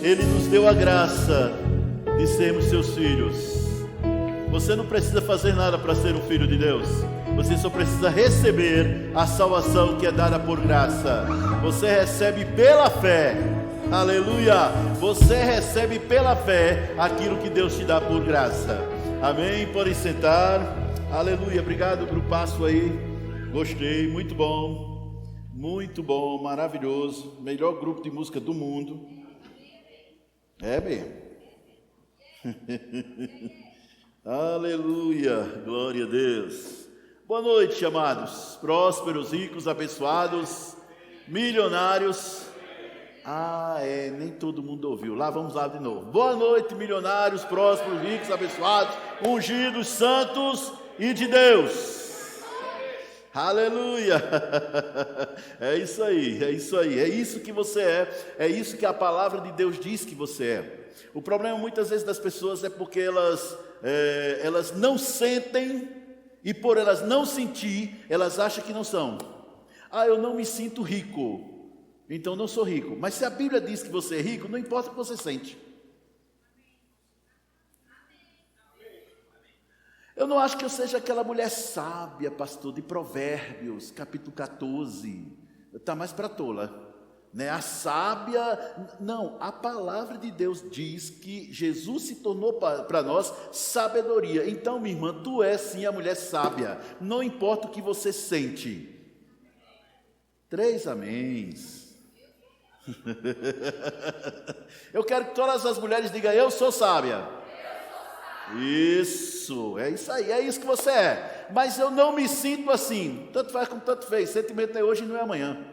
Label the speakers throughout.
Speaker 1: Ele nos deu a graça de sermos seus filhos. Você não precisa fazer nada para ser um filho de Deus. Você só precisa receber a salvação que é dada por graça. Você recebe pela fé. Aleluia! Você recebe pela fé aquilo que Deus te dá por graça. Amém? Podem sentar. Aleluia! Obrigado, grupaço aí. Gostei, muito bom, maravilhoso. Melhor grupo de música do mundo. É mesmo. Aleluia, glória a Deus. Boa noite, amados, prósperos, ricos, abençoados, milionários. Nem todo mundo ouviu. Vamos lá de novo. Boa noite, milionários, prósperos, ricos, abençoados, ungidos, santos e de Deus. Aleluia. É isso aí, é isso que você é isso que a palavra de Deus diz que você é. O problema muitas vezes das pessoas é porque elas não sentem, e por elas não sentir, elas acham que não são. Eu não me sinto rico, então não sou rico. Mas se a Bíblia diz que você é rico, não importa o que você sente. Eu não acho que eu seja aquela mulher sábia, pastor, de Provérbios, capítulo 14. Está mais para tola, né? A sábia, não, a palavra de Deus diz que Jesus se tornou para nós sabedoria. Então, minha irmã, tu és sim a mulher sábia, não importa o que você sente. 3 améns. Eu quero que todas as mulheres digam: eu sou sábia. Isso, é isso aí, é isso que você é. Mas eu não me sinto assim. Tanto faz como tanto fez. Sentimento é hoje e não é amanhã.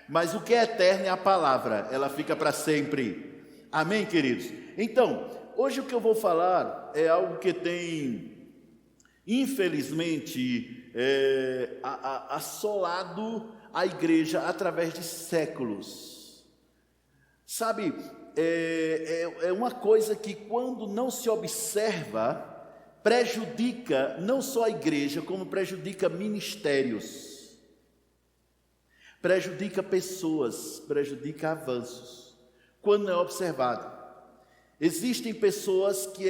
Speaker 1: Mas o que é eterno é a palavra. Ela fica para sempre. Amém, queridos? Então, hoje o que eu vou falar é algo que tem, infelizmente, assolado a igreja através de séculos. Sabe, é uma coisa que, quando não se observa, prejudica não só a igreja, como prejudica ministérios, prejudica pessoas, prejudica avanços, quando não é observado. Existem pessoas que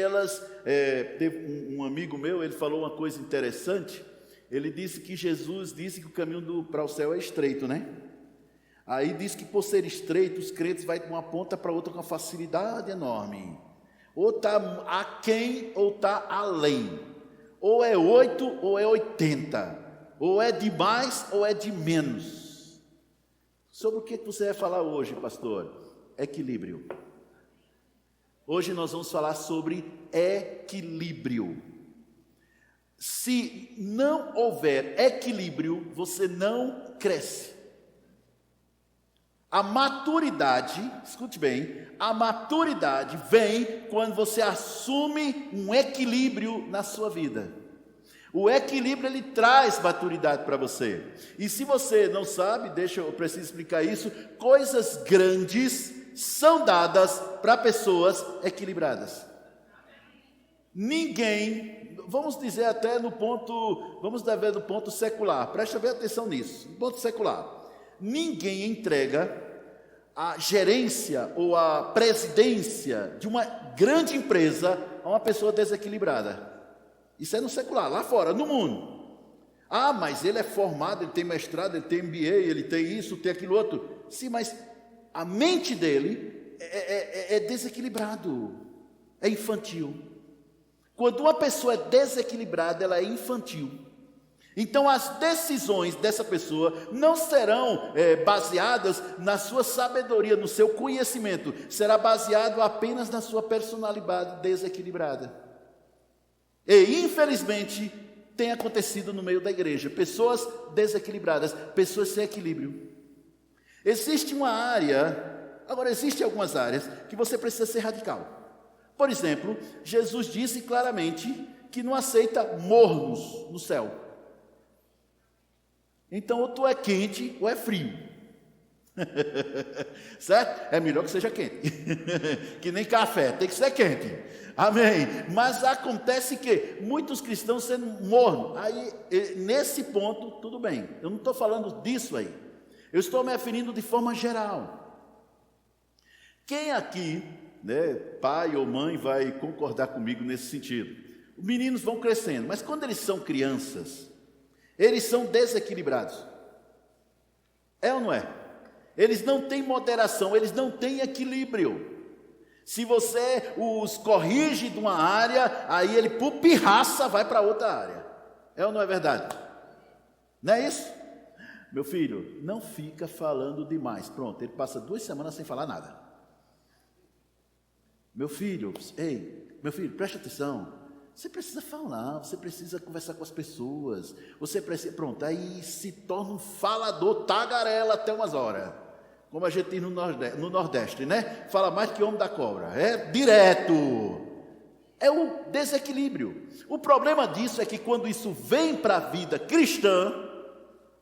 Speaker 1: teve um amigo meu, ele falou uma coisa interessante. Ele disse que Jesus disse que o caminho para o céu é estreito, né? Aí diz que, por ser estreito, os crentes vão de uma ponta para outra com uma facilidade enorme. Ou está aquém ou está além. Ou é 8 ou é 80. Ou é de mais ou é de menos. Sobre o que você vai falar hoje, pastor? Equilíbrio. Hoje nós vamos falar sobre equilíbrio. Se não houver equilíbrio, você não cresce. A maturidade, escute bem, a maturidade vem quando você assume um equilíbrio na sua vida. O equilíbrio, ele traz maturidade para você. E se você não sabe, eu preciso explicar isso, coisas grandes são dadas para pessoas equilibradas. Ninguém, vamos dizer até no ponto secular, preste bem atenção nisso, no ponto secular. Ninguém entrega a gerência ou a presidência de uma grande empresa a uma pessoa desequilibrada. Isso é no secular, lá fora, no mundo. Mas ele é formado, ele tem mestrado, ele tem MBA, ele tem isso, tem aquilo outro. Sim, mas a mente dele é desequilibrado, é infantil. Quando uma pessoa é desequilibrada, ela é infantil. Então as decisões dessa pessoa não serão baseadas na sua sabedoria, no seu conhecimento. Será baseado apenas na sua personalidade desequilibrada. E infelizmente tem acontecido no meio da igreja. Pessoas desequilibradas, pessoas sem equilíbrio. Existe uma área, agora existem algumas áreas que você precisa ser radical. Por exemplo, Jesus disse claramente que não aceita mornos no céu. Então, ou tu é quente ou é frio. Certo? É melhor que seja quente. Que nem café, tem que ser quente. Amém. Mas acontece que muitos cristãos sendo mornos. Aí, nesse ponto, tudo bem. Eu não estou falando disso aí. Eu estou me referindo de forma geral. Quem aqui, né, pai ou mãe, vai concordar comigo nesse sentido? Os meninos vão crescendo, mas quando eles são crianças, eles são desequilibrados. É ou não é? Eles não têm moderação, eles não têm equilíbrio. Se você os corrige de uma área, aí ele por pirraça vai para outra área. É ou não é verdade? Não é isso? Meu filho, não fica falando demais. Pronto, ele passa 2 semanas sem falar nada. Meu filho, preste atenção. Você precisa falar, você precisa conversar com as pessoas. Você precisa, pronto, aí se torna um falador tagarela até umas horas. Como a gente diz no Nordeste, né? Fala mais que homem da cobra. É direto. É o desequilíbrio. O problema disso é que quando isso vem para a vida cristã,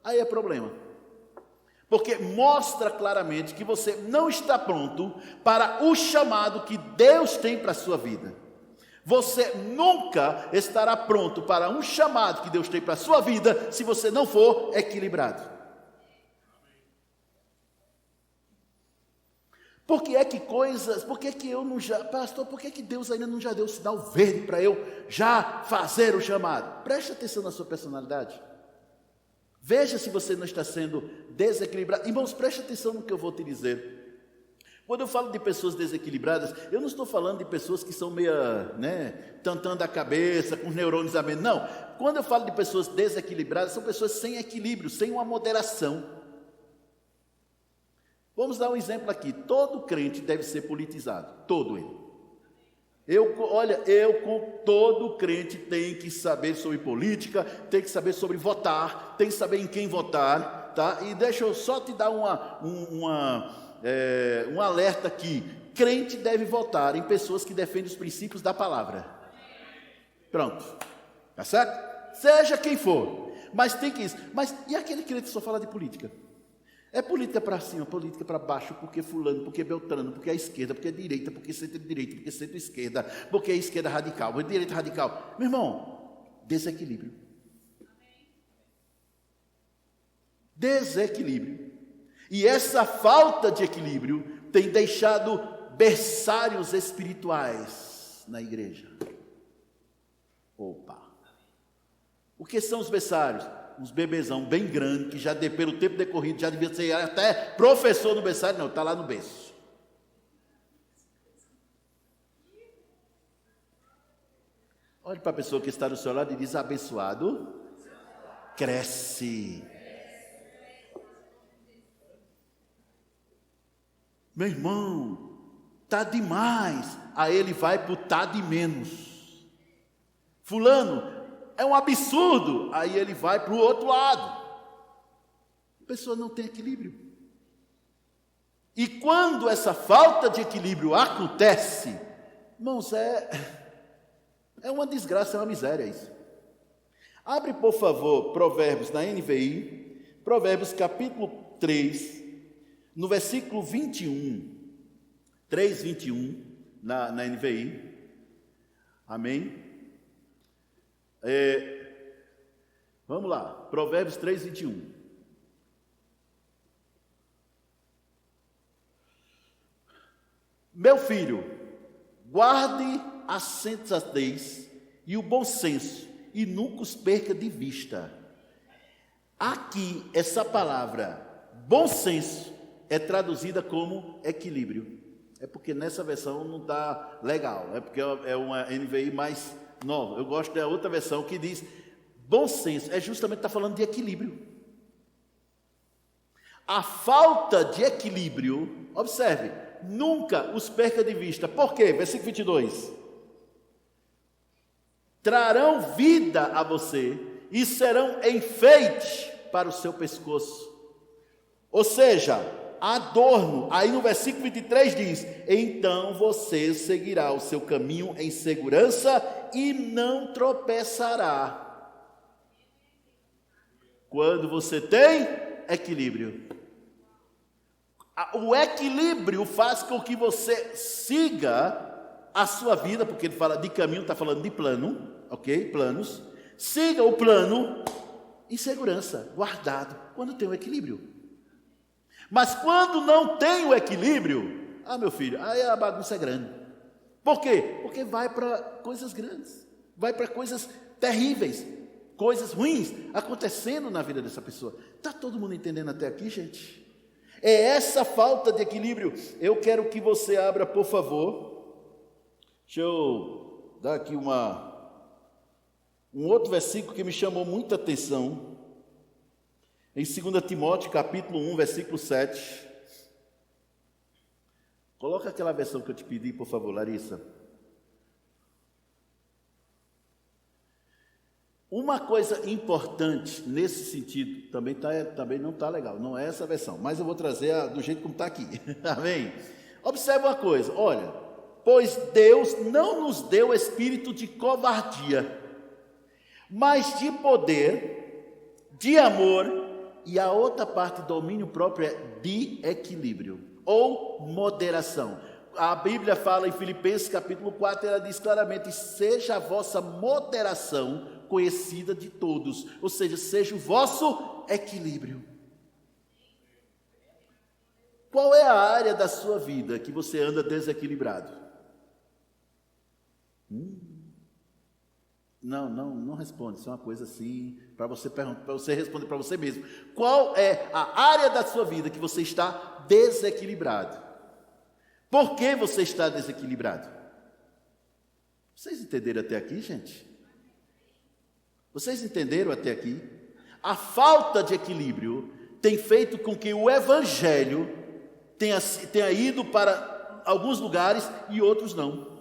Speaker 1: aí é problema. Porque mostra claramente que você não está pronto para o chamado que Deus tem para a sua vida. Você nunca estará pronto para um chamado que Deus tem para a sua vida se você não for equilibrado. Por que eu não já, pastor, por que Deus ainda não já deu o sinal verde para eu já fazer o chamado? Preste atenção na sua personalidade. Veja se você não está sendo desequilibrado. Irmãos, preste atenção no que eu vou te dizer. Quando eu falo de pessoas desequilibradas, eu não estou falando de pessoas que são meia, tantando a cabeça, com os neurônios a menos. Não, quando eu falo de pessoas desequilibradas, são pessoas sem equilíbrio, sem uma moderação. Vamos dar um exemplo aqui. Todo crente deve ser politizado, todo ele. Todo crente tem que saber sobre política, tem que saber sobre votar, tem que saber em quem votar, tá? E deixa eu só te dar um alerta aqui. Crente deve votar em pessoas que defendem os princípios da palavra. Pronto, tá certo? Seja quem for, mas tem que isso. Mas e aquele crente que só fala de política? É política para cima, política para baixo, porque fulano, porque beltrano, porque a esquerda, porque a direita, porque centro-direita, porque centro-esquerda, porque a esquerda radical, porque a direita radical. Meu irmão, desequilíbrio. Desequilíbrio. E essa falta de equilíbrio tem deixado berçários espirituais na igreja. Opa! O que são os berçários? Uns bebezão bem grande, que já pelo tempo decorrido, já devia ser até professor no berçário, não, está lá no berço. Olhe para a pessoa que está do seu lado e diz: abençoado, cresce. Meu irmão, está demais. Aí ele vai para o tá de menos. Fulano, é um absurdo. Aí ele vai para o outro lado. A pessoa não tem equilíbrio. E quando essa falta de equilíbrio acontece, irmãos, é uma desgraça, é uma miséria isso. Abre, por favor, Provérbios na NVI, Provérbios capítulo 3, no versículo 21, 3, 21, na NVI. Amém? Vamos lá, Provérbios 3, 21. Meu filho, guarde a sensatez e o bom senso, e nunca os perca de vista. Aqui, essa palavra, bom senso, é traduzida como equilíbrio. É porque nessa versão não está legal, é porque é uma NVI mais nova. Eu gosto da outra versão que diz bom senso, é justamente está falando de equilíbrio. A falta de equilíbrio, observe, nunca os perca de vista. Por quê? Versículo 22. Trarão vida a você e serão enfeite para o seu pescoço. Ou seja, adorno. Aí no versículo 23 diz: então você seguirá o seu caminho em segurança e não tropeçará. Quando você tem equilíbrio. O equilíbrio faz com que você siga a sua vida, porque ele fala de caminho, está falando de plano, ok? Planos. Siga o plano em segurança, guardado, quando tem o equilíbrio. Mas quando não tem o equilíbrio, Ah, meu filho, aí a bagunça é grande. Por quê? Porque vai para coisas grandes, vai para coisas terríveis, coisas ruins acontecendo na vida dessa pessoa. Está todo mundo entendendo até aqui, gente? É essa falta de equilíbrio. Eu quero que você abra, por favor. Deixa eu dar aqui um outro versículo que me chamou muita atenção. Em 2 Timóteo, capítulo 1, versículo 7. Coloca aquela versão que eu te pedi, por favor, Larissa. Uma coisa importante nesse sentido, também não está legal, não é essa versão, mas eu vou trazer do jeito como está aqui, amém? Observe uma coisa, olha, pois Deus não nos deu espírito de covardia, mas de poder, de amor, e a outra parte, domínio próprio, é de equilíbrio, ou moderação. A Bíblia fala em Filipenses capítulo 4, ela diz claramente, seja a vossa moderação conhecida de todos, ou seja, seja o vosso equilíbrio. Qual é a área da sua vida que você anda desequilibrado? Não responde, isso é uma coisa assim, para você perguntar, para você responder para você mesmo. Qual é a área da sua vida que você está desequilibrado? Por que você está desequilibrado? Vocês entenderam até aqui, gente? Vocês entenderam até aqui? A falta de equilíbrio tem feito com que o evangelho tenha ido para alguns lugares e outros não.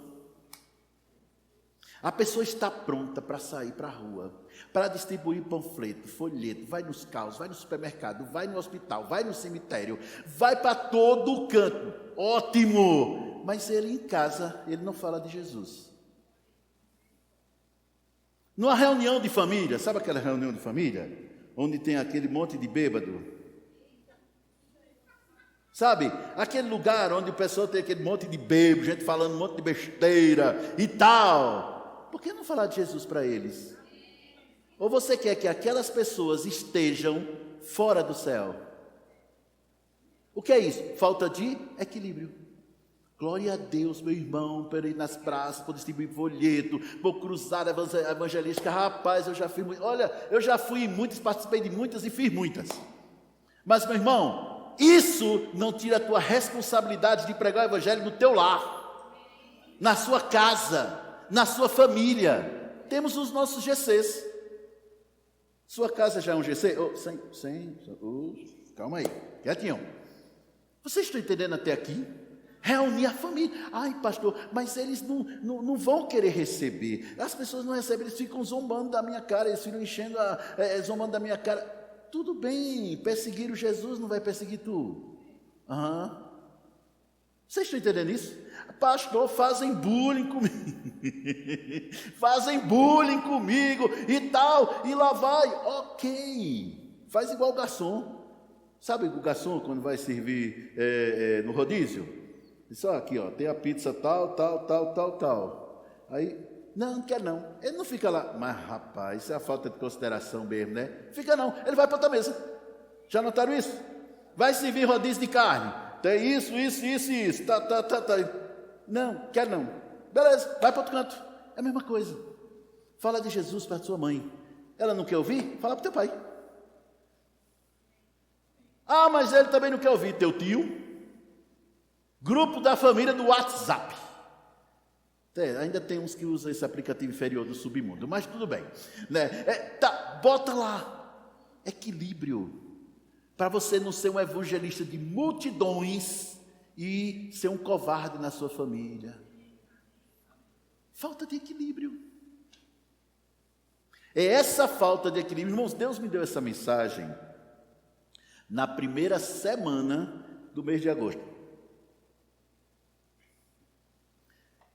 Speaker 1: A pessoa está pronta para sair para a rua, para distribuir panfleto, folheto, vai nos carros, vai no supermercado, vai no hospital, vai no cemitério, vai para todo o canto. Ótimo! Mas ele em casa, ele não fala de Jesus. Numa reunião de família, sabe aquela reunião de família? Onde tem aquele monte de bêbado? Sabe? Aquele lugar onde o pessoal tem aquele monte de bêbado, gente falando um monte de besteira e tal. Por que não falar de Jesus para eles? Ou você quer que aquelas pessoas estejam fora do céu? O que é isso? Falta de equilíbrio. Glória a Deus, meu irmão, para ir nas praças, por distribuir folheto, por cruzar a evangelística. Rapaz, eu já fui muito. Olha, eu já fui em muitas, participei de muitas e fiz muitas. Mas, meu irmão, isso não tira a tua responsabilidade de pregar o evangelho no teu lar, na sua casa, na sua família. Temos os nossos GCs. Sua casa já é um GC? Calma aí, quietinho. Vocês estão entendendo até aqui? Reunir a família. Ai, pastor, mas eles não vão querer receber. As pessoas não recebem, eles ficam zombando da minha cara, eles ficam enchendo, zombando da minha cara. Tudo bem, perseguir o Jesus não vai perseguir tu. Vocês estão entendendo isso? Pastor, fazem bullying comigo. Fazem bullying comigo e tal, e lá vai. Ok, faz igual o garçom. Sabe o garçom quando vai servir no rodízio? Diz, aqui, tem a pizza tal. Aí, não quer não. Ele não fica lá. Mas, rapaz, isso é a falta de consideração mesmo, né? Fica não, ele vai para outra mesa. Já notaram isso? Vai servir rodízio de carne. Tem isso. Tá. Não, quer não. Beleza, vai para outro canto. É a mesma coisa. Fala de Jesus para a sua mãe. Ela não quer ouvir? Fala para o teu pai. Ah, mas ele também não quer ouvir. Teu tio. Grupo da família do WhatsApp. Ainda tem uns que usam esse aplicativo inferior do submundo, mas tudo bem, né? Bota lá equilíbrio, para você não ser um evangelista de multidões e ser um covarde na sua família. Falta de equilíbrio. É essa falta de equilíbrio, irmãos. Deus me deu essa mensagem na primeira semana do mês de agosto.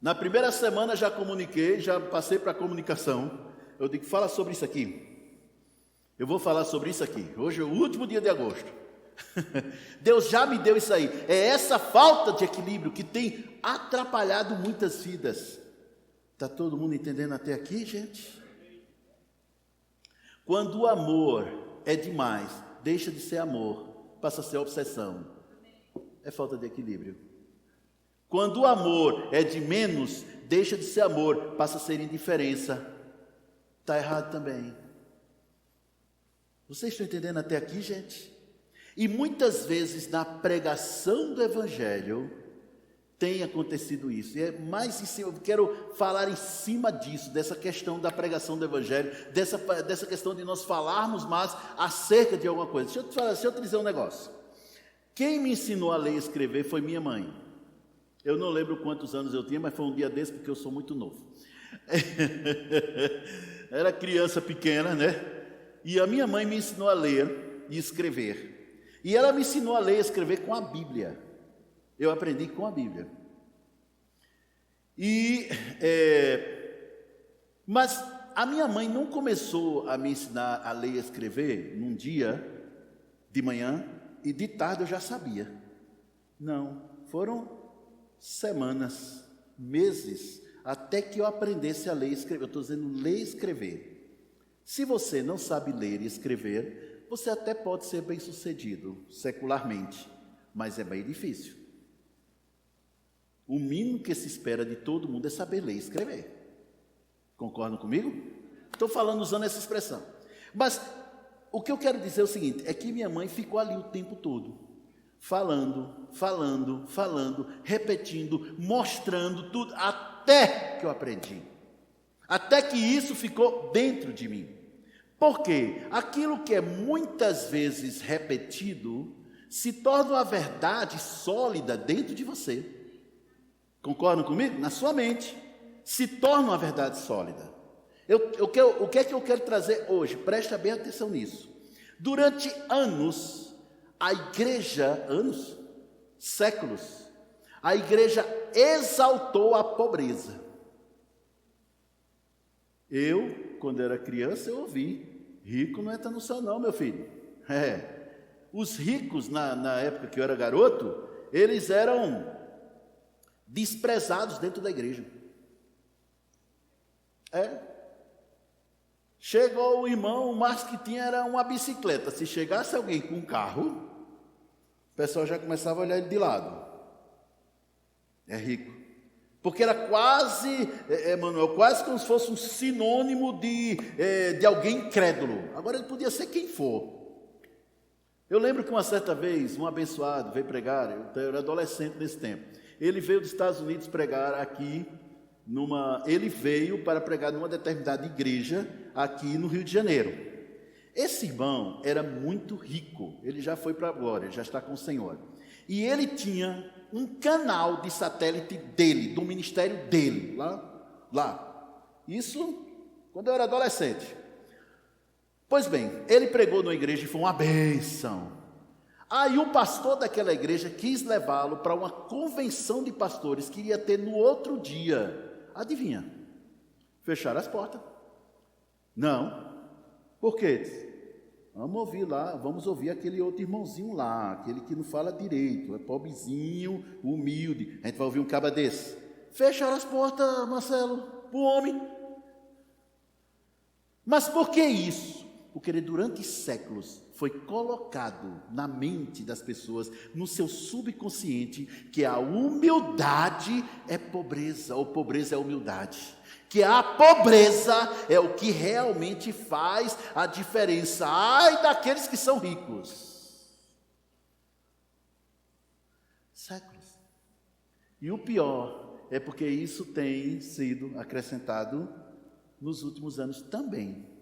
Speaker 1: Na primeira semana já comuniquei, já passei para a comunicação. Eu digo, fala sobre isso aqui. Eu vou falar sobre isso aqui. Hoje é o último dia de agosto. Deus já me deu isso aí. É essa falta de equilíbrio que tem atrapalhado muitas vidas. Está todo mundo entendendo até aqui, gente? Quando o amor é demais, deixa de ser amor, passa a ser obsessão. É falta de equilíbrio. Quando o amor é de menos, deixa de ser amor, passa a ser indiferença. Está errado também. Vocês estão entendendo até aqui, gente? E muitas vezes na pregação do Evangelho tem acontecido isso. E é mais em cima, eu quero falar em cima disso, dessa questão da pregação do Evangelho, dessa questão de nós falarmos mais acerca de alguma coisa. Deixa eu te dizer um negócio. Quem me ensinou a ler e escrever foi minha mãe. Eu não lembro quantos anos eu tinha, mas foi um dia desse, porque eu sou muito novo. Era criança pequena, né? E a minha mãe me ensinou a ler e escrever. E ela me ensinou a ler e escrever com a Bíblia. Eu aprendi com a Bíblia. Mas a minha mãe não começou a me ensinar a ler e escrever num dia de manhã e de tarde eu já sabia. Não, foram semanas, meses, até que eu aprendesse a ler e escrever. Eu estou dizendo ler e escrever. Se você não sabe ler e escrever, você até pode ser bem-sucedido secularmente, mas é bem difícil. O mínimo que se espera de todo mundo é saber ler e escrever. Concordam comigo? Estou falando usando essa expressão. Mas o que eu quero dizer é o seguinte, é que minha mãe ficou ali o tempo todo, falando, repetindo, mostrando tudo, até que eu aprendi. Até que isso ficou dentro de mim. Por quê? Aquilo que é muitas vezes repetido se torna uma verdade sólida dentro de você. Concordam comigo? Na sua mente. Se torna uma verdade sólida. O que é que eu quero trazer hoje? Presta bem atenção nisso. Durante anos, a igreja, séculos, a igreja exaltou a pobreza. Quando era criança, eu ouvi, rico não entra no céu não, meu filho. Os ricos, na época que eu era garoto, eles eram desprezados dentro da igreja. Chegou o irmão, o máximo que tinha era uma bicicleta. Se chegasse alguém com um carro, o pessoal já começava a olhar ele de lado. É rico. Porque era quase, Emanuel, quase como se fosse um sinônimo de alguém incrédulo. Agora ele podia ser quem for. Eu lembro que uma certa vez, um abençoado veio pregar, eu era adolescente nesse tempo. Ele veio dos Estados Unidos pregar aqui, ele veio para pregar numa determinada igreja aqui no Rio de Janeiro. Esse irmão era muito rico, ele já foi para a glória, já está com o Senhor. E ele tinha um canal de satélite dele, do ministério dele, lá. Isso quando eu era adolescente. Pois bem, ele pregou numa igreja e foi uma bênção. Aí o pastor daquela igreja quis levá-lo para uma convenção de pastores que ia ter no outro dia. Adivinha? Fecharam as portas. Não. Por quê? Vamos ouvir aquele outro irmãozinho lá, aquele que não fala direito, é pobrezinho, humilde. A gente vai ouvir um caba desse. Fecharam as portas, Marcelo, para o homem. Mas por que isso? Porque durante séculos foi colocado na mente das pessoas, no seu subconsciente, que a humildade é pobreza, ou pobreza é humildade. Que a pobreza é o que realmente faz a diferença. Ai daqueles que são ricos. Séculos. E o pior é porque isso tem sido acrescentado nos últimos anos também.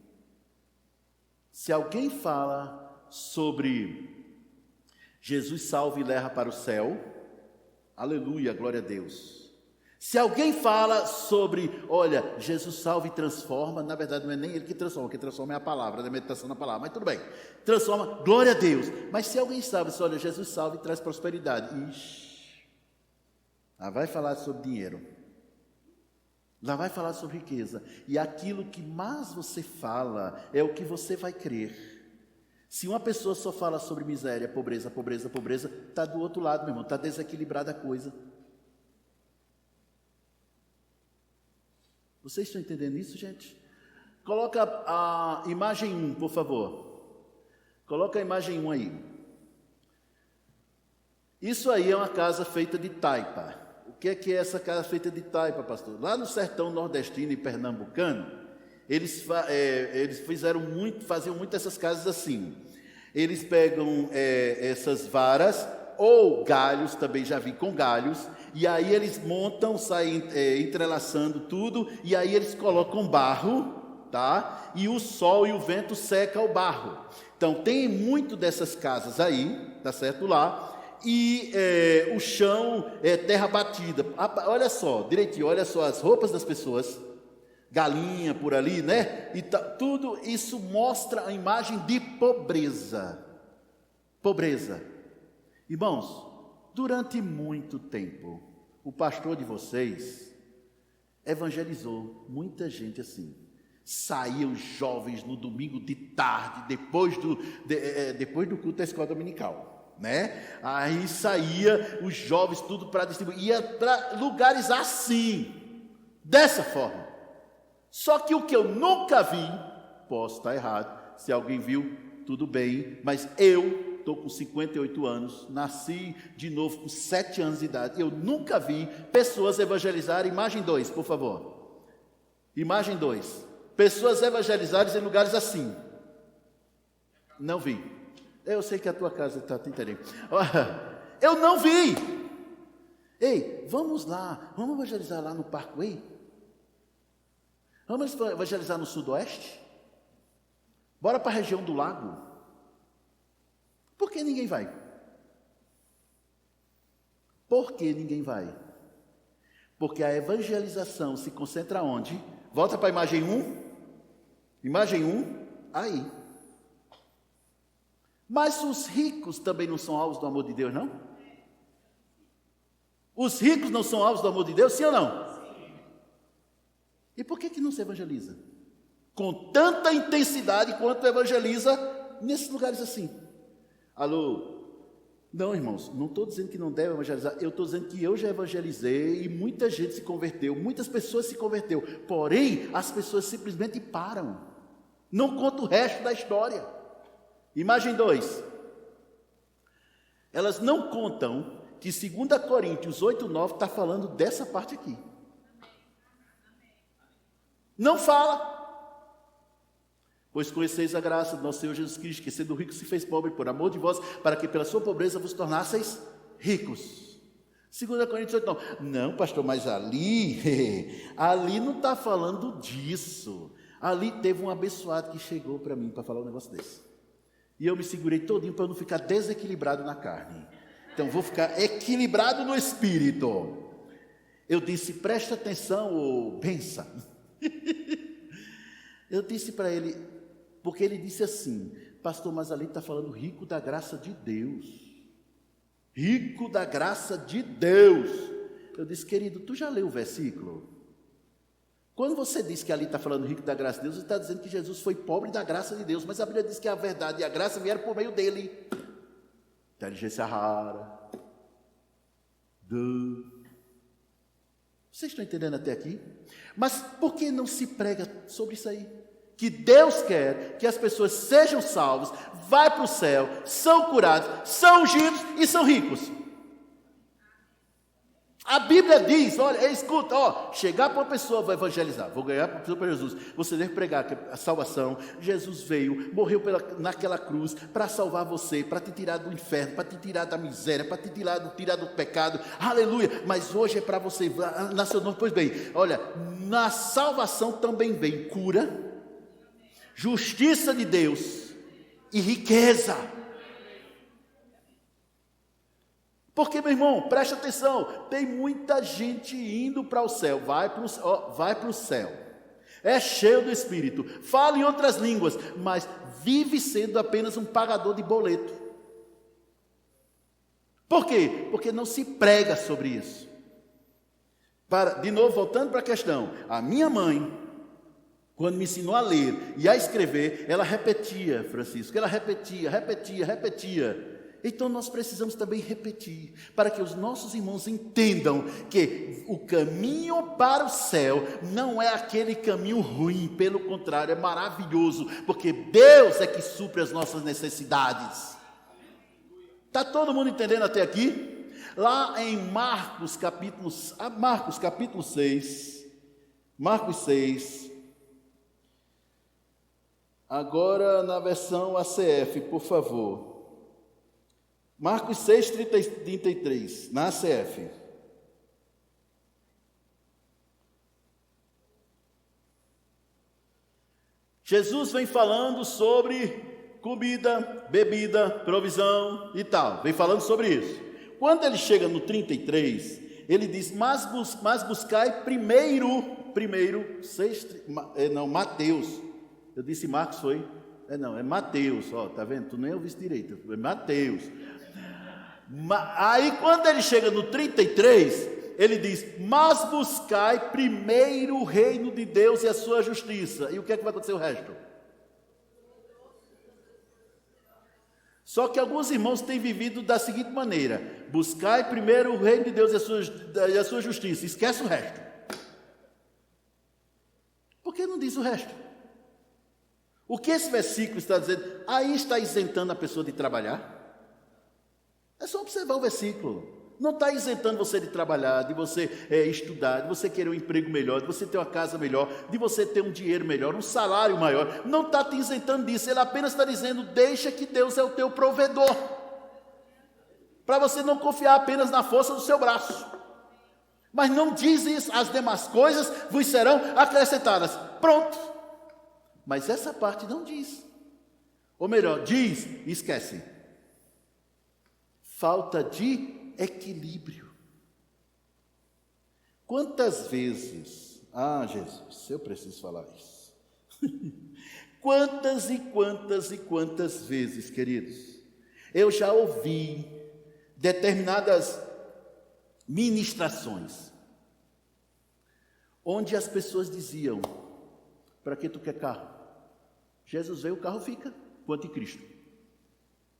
Speaker 1: Se alguém fala sobre Jesus salva e leva para o céu, aleluia, glória a Deus. Se alguém fala sobre, olha, Jesus salva e transforma, na verdade não é nem ele que transforma, quem transforma é a palavra, a meditação na palavra, mas tudo bem, transforma, glória a Deus. Mas se alguém sabe, olha, Jesus salva e traz prosperidade, lá vai falar sobre dinheiro, lá vai falar sobre riqueza, e aquilo que mais você fala é o que você vai crer. Se uma pessoa só fala sobre miséria, pobreza, está do outro lado, meu irmão, está desequilibrada a coisa. Vocês estão entendendo isso, gente? Coloca a imagem 1, por favor. Coloca a imagem 1 aí. Isso aí é uma casa feita de taipa. que é essa casa feita de taipa, pastor? Lá no sertão nordestino e pernambucano, eles faziam muito essas casas assim. Eles pegam essas varas, ou galhos, também já vi com galhos, e aí eles montam, saem entrelaçando tudo, e aí eles colocam barro, tá? E o sol e o vento secam o barro. Então tem muito dessas casas aí, tá certo, lá, e o chão é terra batida. Olha só, direitinho, olha só as roupas das pessoas, galinha por ali, né? E tudo isso mostra a imagem de pobreza. Pobreza. Irmãos, durante muito tempo, o pastor de vocês evangelizou muita gente assim. Saíam jovens no domingo de tarde, depois do culto da escola dominical, né? Aí saía os jovens tudo para distribuir, ia para lugares assim, dessa forma. Só que o que eu nunca vi, posso estar errado, se alguém viu, tudo bem, mas eu estou com 58 anos, nasci de novo com 7 anos de idade, eu nunca vi pessoas evangelizarem. Imagem 2, por favor. Imagem 2. Pessoas evangelizarem em lugares assim. Não vi. Eu sei que a tua casa está te entendendo. Eu não vi. Ei, vamos lá, vamos evangelizar lá no Parkway? Vamos evangelizar no Sudoeste? Bora para a região do Lago? Por que ninguém vai? Por que ninguém vai? Porque a evangelização se concentra onde? Volta para a imagem 1. Imagem 1, aí. Mas os ricos também não são alvos do amor de Deus, não? Os ricos não são alvos do amor de Deus, sim ou não? E por que não se evangeliza? Com tanta intensidade quanto evangeliza nesses lugares assim. Alô? Não, irmãos, não estou dizendo que não deve evangelizar, eu estou dizendo que eu já evangelizei e muita gente se converteu, muitas pessoas se converteu, porém, as pessoas simplesmente param, não contam o resto da história. Imagem 2. Elas não contam que 2 Coríntios 8:9 está falando dessa parte aqui. Não fala. Pois conheceis a graça do nosso Senhor Jesus Cristo, que sendo rico se fez pobre por amor de vós, para que pela sua pobreza vos tornasseis ricos. 2 Coríntios 8, não, pastor, mas ali não está falando disso. Ali teve um abençoado que chegou para mim para falar um negócio desse. E eu me segurei todinho para não ficar desequilibrado na carne. Então vou ficar equilibrado no espírito. Eu disse, presta atenção, ô benção. Eu disse para ele, porque ele disse assim, pastor, mas ali está falando rico da graça de Deus. Rico da graça de Deus. Eu disse, querido, tu já leu o versículo? Quando você diz que ali está falando rico da graça de Deus, você está dizendo que Jesus foi pobre da graça de Deus, mas a Bíblia diz que a verdade e a graça vieram por meio dele. Inteligência rara. Vocês estão entendendo até aqui? Mas por que não se prega sobre isso aí? Que Deus quer que as pessoas sejam salvas, vai para o céu, são curados, são ungidos e são ricos. A Bíblia diz, olha, escuta, chegar para uma pessoa, vou evangelizar, vou ganhar para a pessoa para Jesus. Você deve pregar que a salvação, Jesus veio, morreu naquela cruz para salvar você, para te tirar do inferno, para te tirar da miséria, para te tirar do pecado, aleluia. Mas hoje é para você, nasceu novo. Pois bem, olha, na salvação também vem cura, justiça de Deus e riqueza. Porque, meu irmão, preste atenção, tem muita gente indo para o céu, vai para o céu, é cheio do Espírito, fala em outras línguas, mas vive sendo apenas um pagador de boleto. Por quê? Porque não se prega sobre isso. De novo, voltando para a questão, a minha mãe, quando me ensinou a ler e a escrever, ela repetia, Francisco, ela repetia. Então nós precisamos também repetir, para que os nossos irmãos entendam que o caminho para o céu não é aquele caminho ruim, pelo contrário, é maravilhoso, porque Deus é que supre as nossas necessidades. Está todo mundo entendendo até aqui? Lá em Marcos capítulo 6, Marcos 6, agora na versão ACF, por favor. Marcos 6, 33, na ACF. Jesus vem falando sobre comida, bebida, provisão e tal. Vem falando sobre isso. Quando ele chega no 33, ele diz, mas buscai primeiro, Mateus. Eu disse Marcos, foi? É Mateus, ó, tá vendo? Tu nem ouviste direito, é Mateus. Aí quando ele chega no 33, ele diz, mas buscai primeiro o reino de Deus e a sua justiça. E o que é que vai acontecer o resto? Só que alguns irmãos têm vivido da seguinte maneira: buscai primeiro o reino de Deus e a sua justiça, esquece o resto. Por que não diz o resto? O que esse versículo está dizendo? Aí está isentando a pessoa de trabalhar? É só observar o versículo. Não está isentando você de trabalhar, de você estudar, de você querer um emprego melhor, de você ter uma casa melhor, de você ter um dinheiro melhor, um salário maior. Não está te isentando disso. Ele apenas está dizendo, deixa que Deus é o teu provedor. Para você não confiar apenas na força do seu braço. Mas não diz isso, as demais coisas vos serão acrescentadas. Pronto. Mas essa parte não diz. Ou melhor, diz e esquece. Falta de equilíbrio. Quantas vezes, Jesus, eu preciso falar isso. Quantas e quantas vezes, queridos, eu já ouvi determinadas ministrações, onde as pessoas diziam, para que tu quer carro? Jesus veio, o carro fica, o anticristo.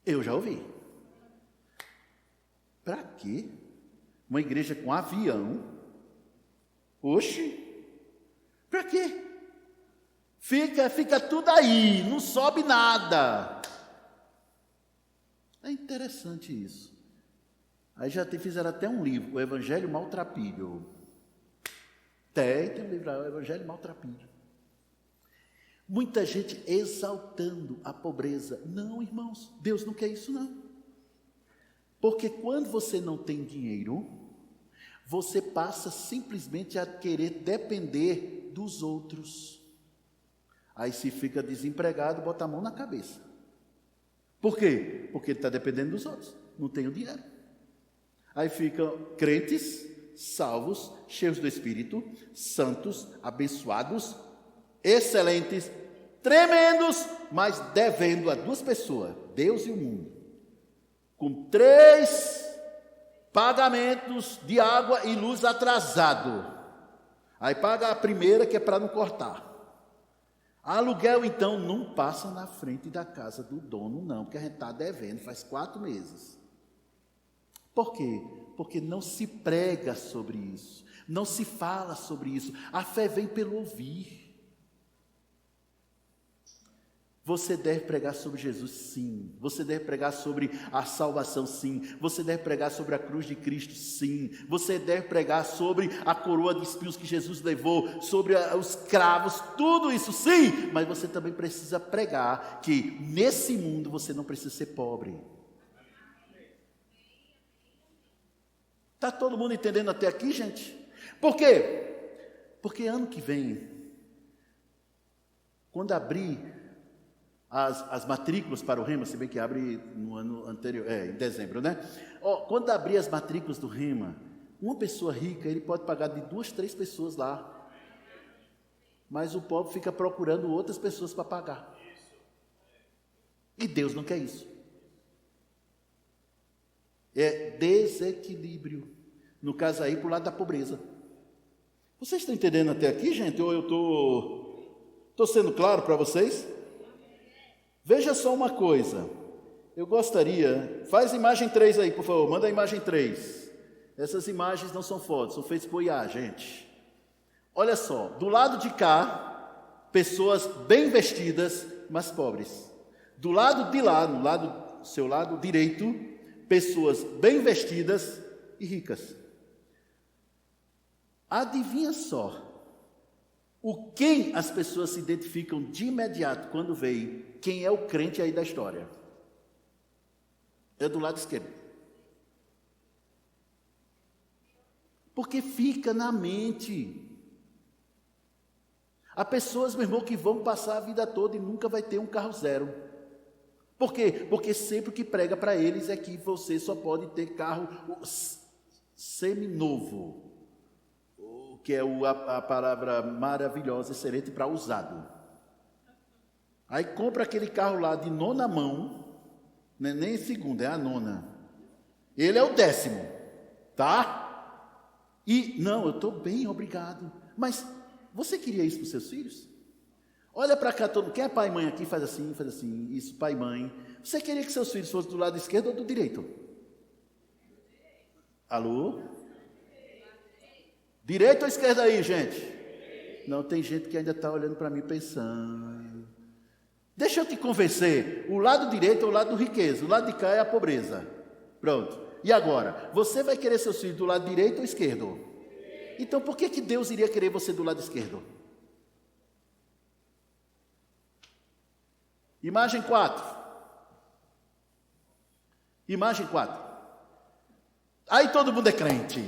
Speaker 1: Eu já ouvi. Para quê? Uma igreja com avião? Oxe, para quê? Fica tudo aí, não sobe nada. É interessante isso. Aí já fizeram até um livro, o Evangelho Maltrapilho. Tem um livro, o Evangelho Maltrapilho. Muita gente exaltando a pobreza. Não, irmãos, Deus não quer isso não. Porque quando você não tem dinheiro, você passa simplesmente a querer depender dos outros. Aí se fica desempregado, bota a mão na cabeça. Por quê? Porque ele está dependendo dos outros, não tem o dinheiro. Aí ficam crentes, salvos, cheios do Espírito, santos, abençoados, excelentes, tremendos, mas devendo a duas pessoas, Deus e o mundo. Com 3 pagamentos de água e luz atrasado. Aí paga a primeira, que é para não cortar. Aluguel, então, não passa na frente da casa do dono, não, porque a gente está devendo, faz 4 meses. Por quê? Porque não se prega sobre isso, não se fala sobre isso. A fé vem pelo ouvir. Você deve pregar sobre Jesus, sim. Você deve pregar sobre a salvação, sim. Você deve pregar sobre a cruz de Cristo, sim. Você deve pregar sobre a coroa de espinhos que Jesus levou, sobre os cravos, tudo isso, sim. Mas você também precisa pregar que nesse mundo você não precisa ser pobre. Está todo mundo entendendo até aqui, gente? Por quê? Porque ano que vem, quando abrir as matrículas para o Rema, se bem que abre no ano anterior, em dezembro, né? Quando abrir as matrículas do Rema, uma pessoa rica, ele pode pagar de 2, 3 pessoas lá. Mas o pobre fica procurando outras pessoas para pagar. E Deus não quer isso. É desequilíbrio. No caso aí, para o lado da pobreza. Vocês estão entendendo até aqui, gente? Ou eu estou sendo claro para vocês? Veja só uma coisa, eu gostaria, faz imagem 3 aí, por favor, manda a imagem 3. Essas imagens não são fotos, são feitas por IA, gente. Olha só, do lado de cá, pessoas bem vestidas, mas pobres. Do lado de lá, no lado, seu lado direito, pessoas bem vestidas, e ricas. Adivinha só, quem as pessoas se identificam de imediato quando veem quem é o crente aí da história? É do lado esquerdo. Porque fica na mente. Há pessoas, meu irmão, que vão passar a vida toda e nunca vai ter um carro zero. Por quê? Porque sempre o que prega para eles é que você só pode ter carro seminovo, que é a palavra maravilhosa, excelente para usado. Aí compra aquele carro lá de nona mão, não é nem segunda, é a nona. Ele é o 10º, tá? E, não, eu estou bem, obrigado. Mas você queria isso para os seus filhos? Olha para cá, todo mundo. Quem é pai e mãe aqui faz assim, isso, pai e mãe. Você queria que seus filhos fossem do lado esquerdo ou do direito? Alô? Direita ou esquerda aí, gente? Não, tem gente que ainda está olhando para mim pensando. Deixa eu te convencer. O lado direito é o lado do riqueza, o lado de cá é a pobreza. Pronto. E agora? Você vai querer seus filhos do lado direito ou esquerdo? Então por que Deus iria querer você do lado esquerdo? Imagem 4. Imagem 4. Aí todo mundo é crente.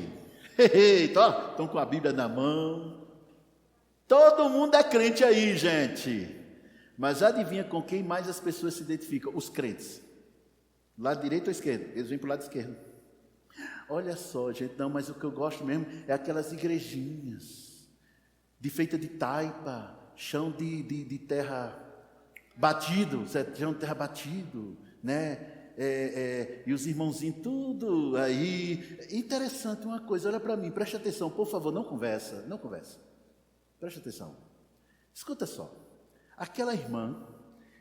Speaker 1: Estão com a Bíblia na mão. Todo mundo é crente aí, gente. Mas adivinha com quem mais as pessoas se identificam? Os crentes. Lado direito ou esquerdo? Eles vêm para o lado esquerdo. Olha só, gente, não, mas o que eu gosto mesmo é aquelas igrejinhas feita de taipa, chão de terra batido, chão de terra batido, né? E os irmãozinhos tudo aí. Interessante uma coisa, olha para mim, preste atenção, por favor, não conversa. Preste atenção. Escuta só. Aquela irmã,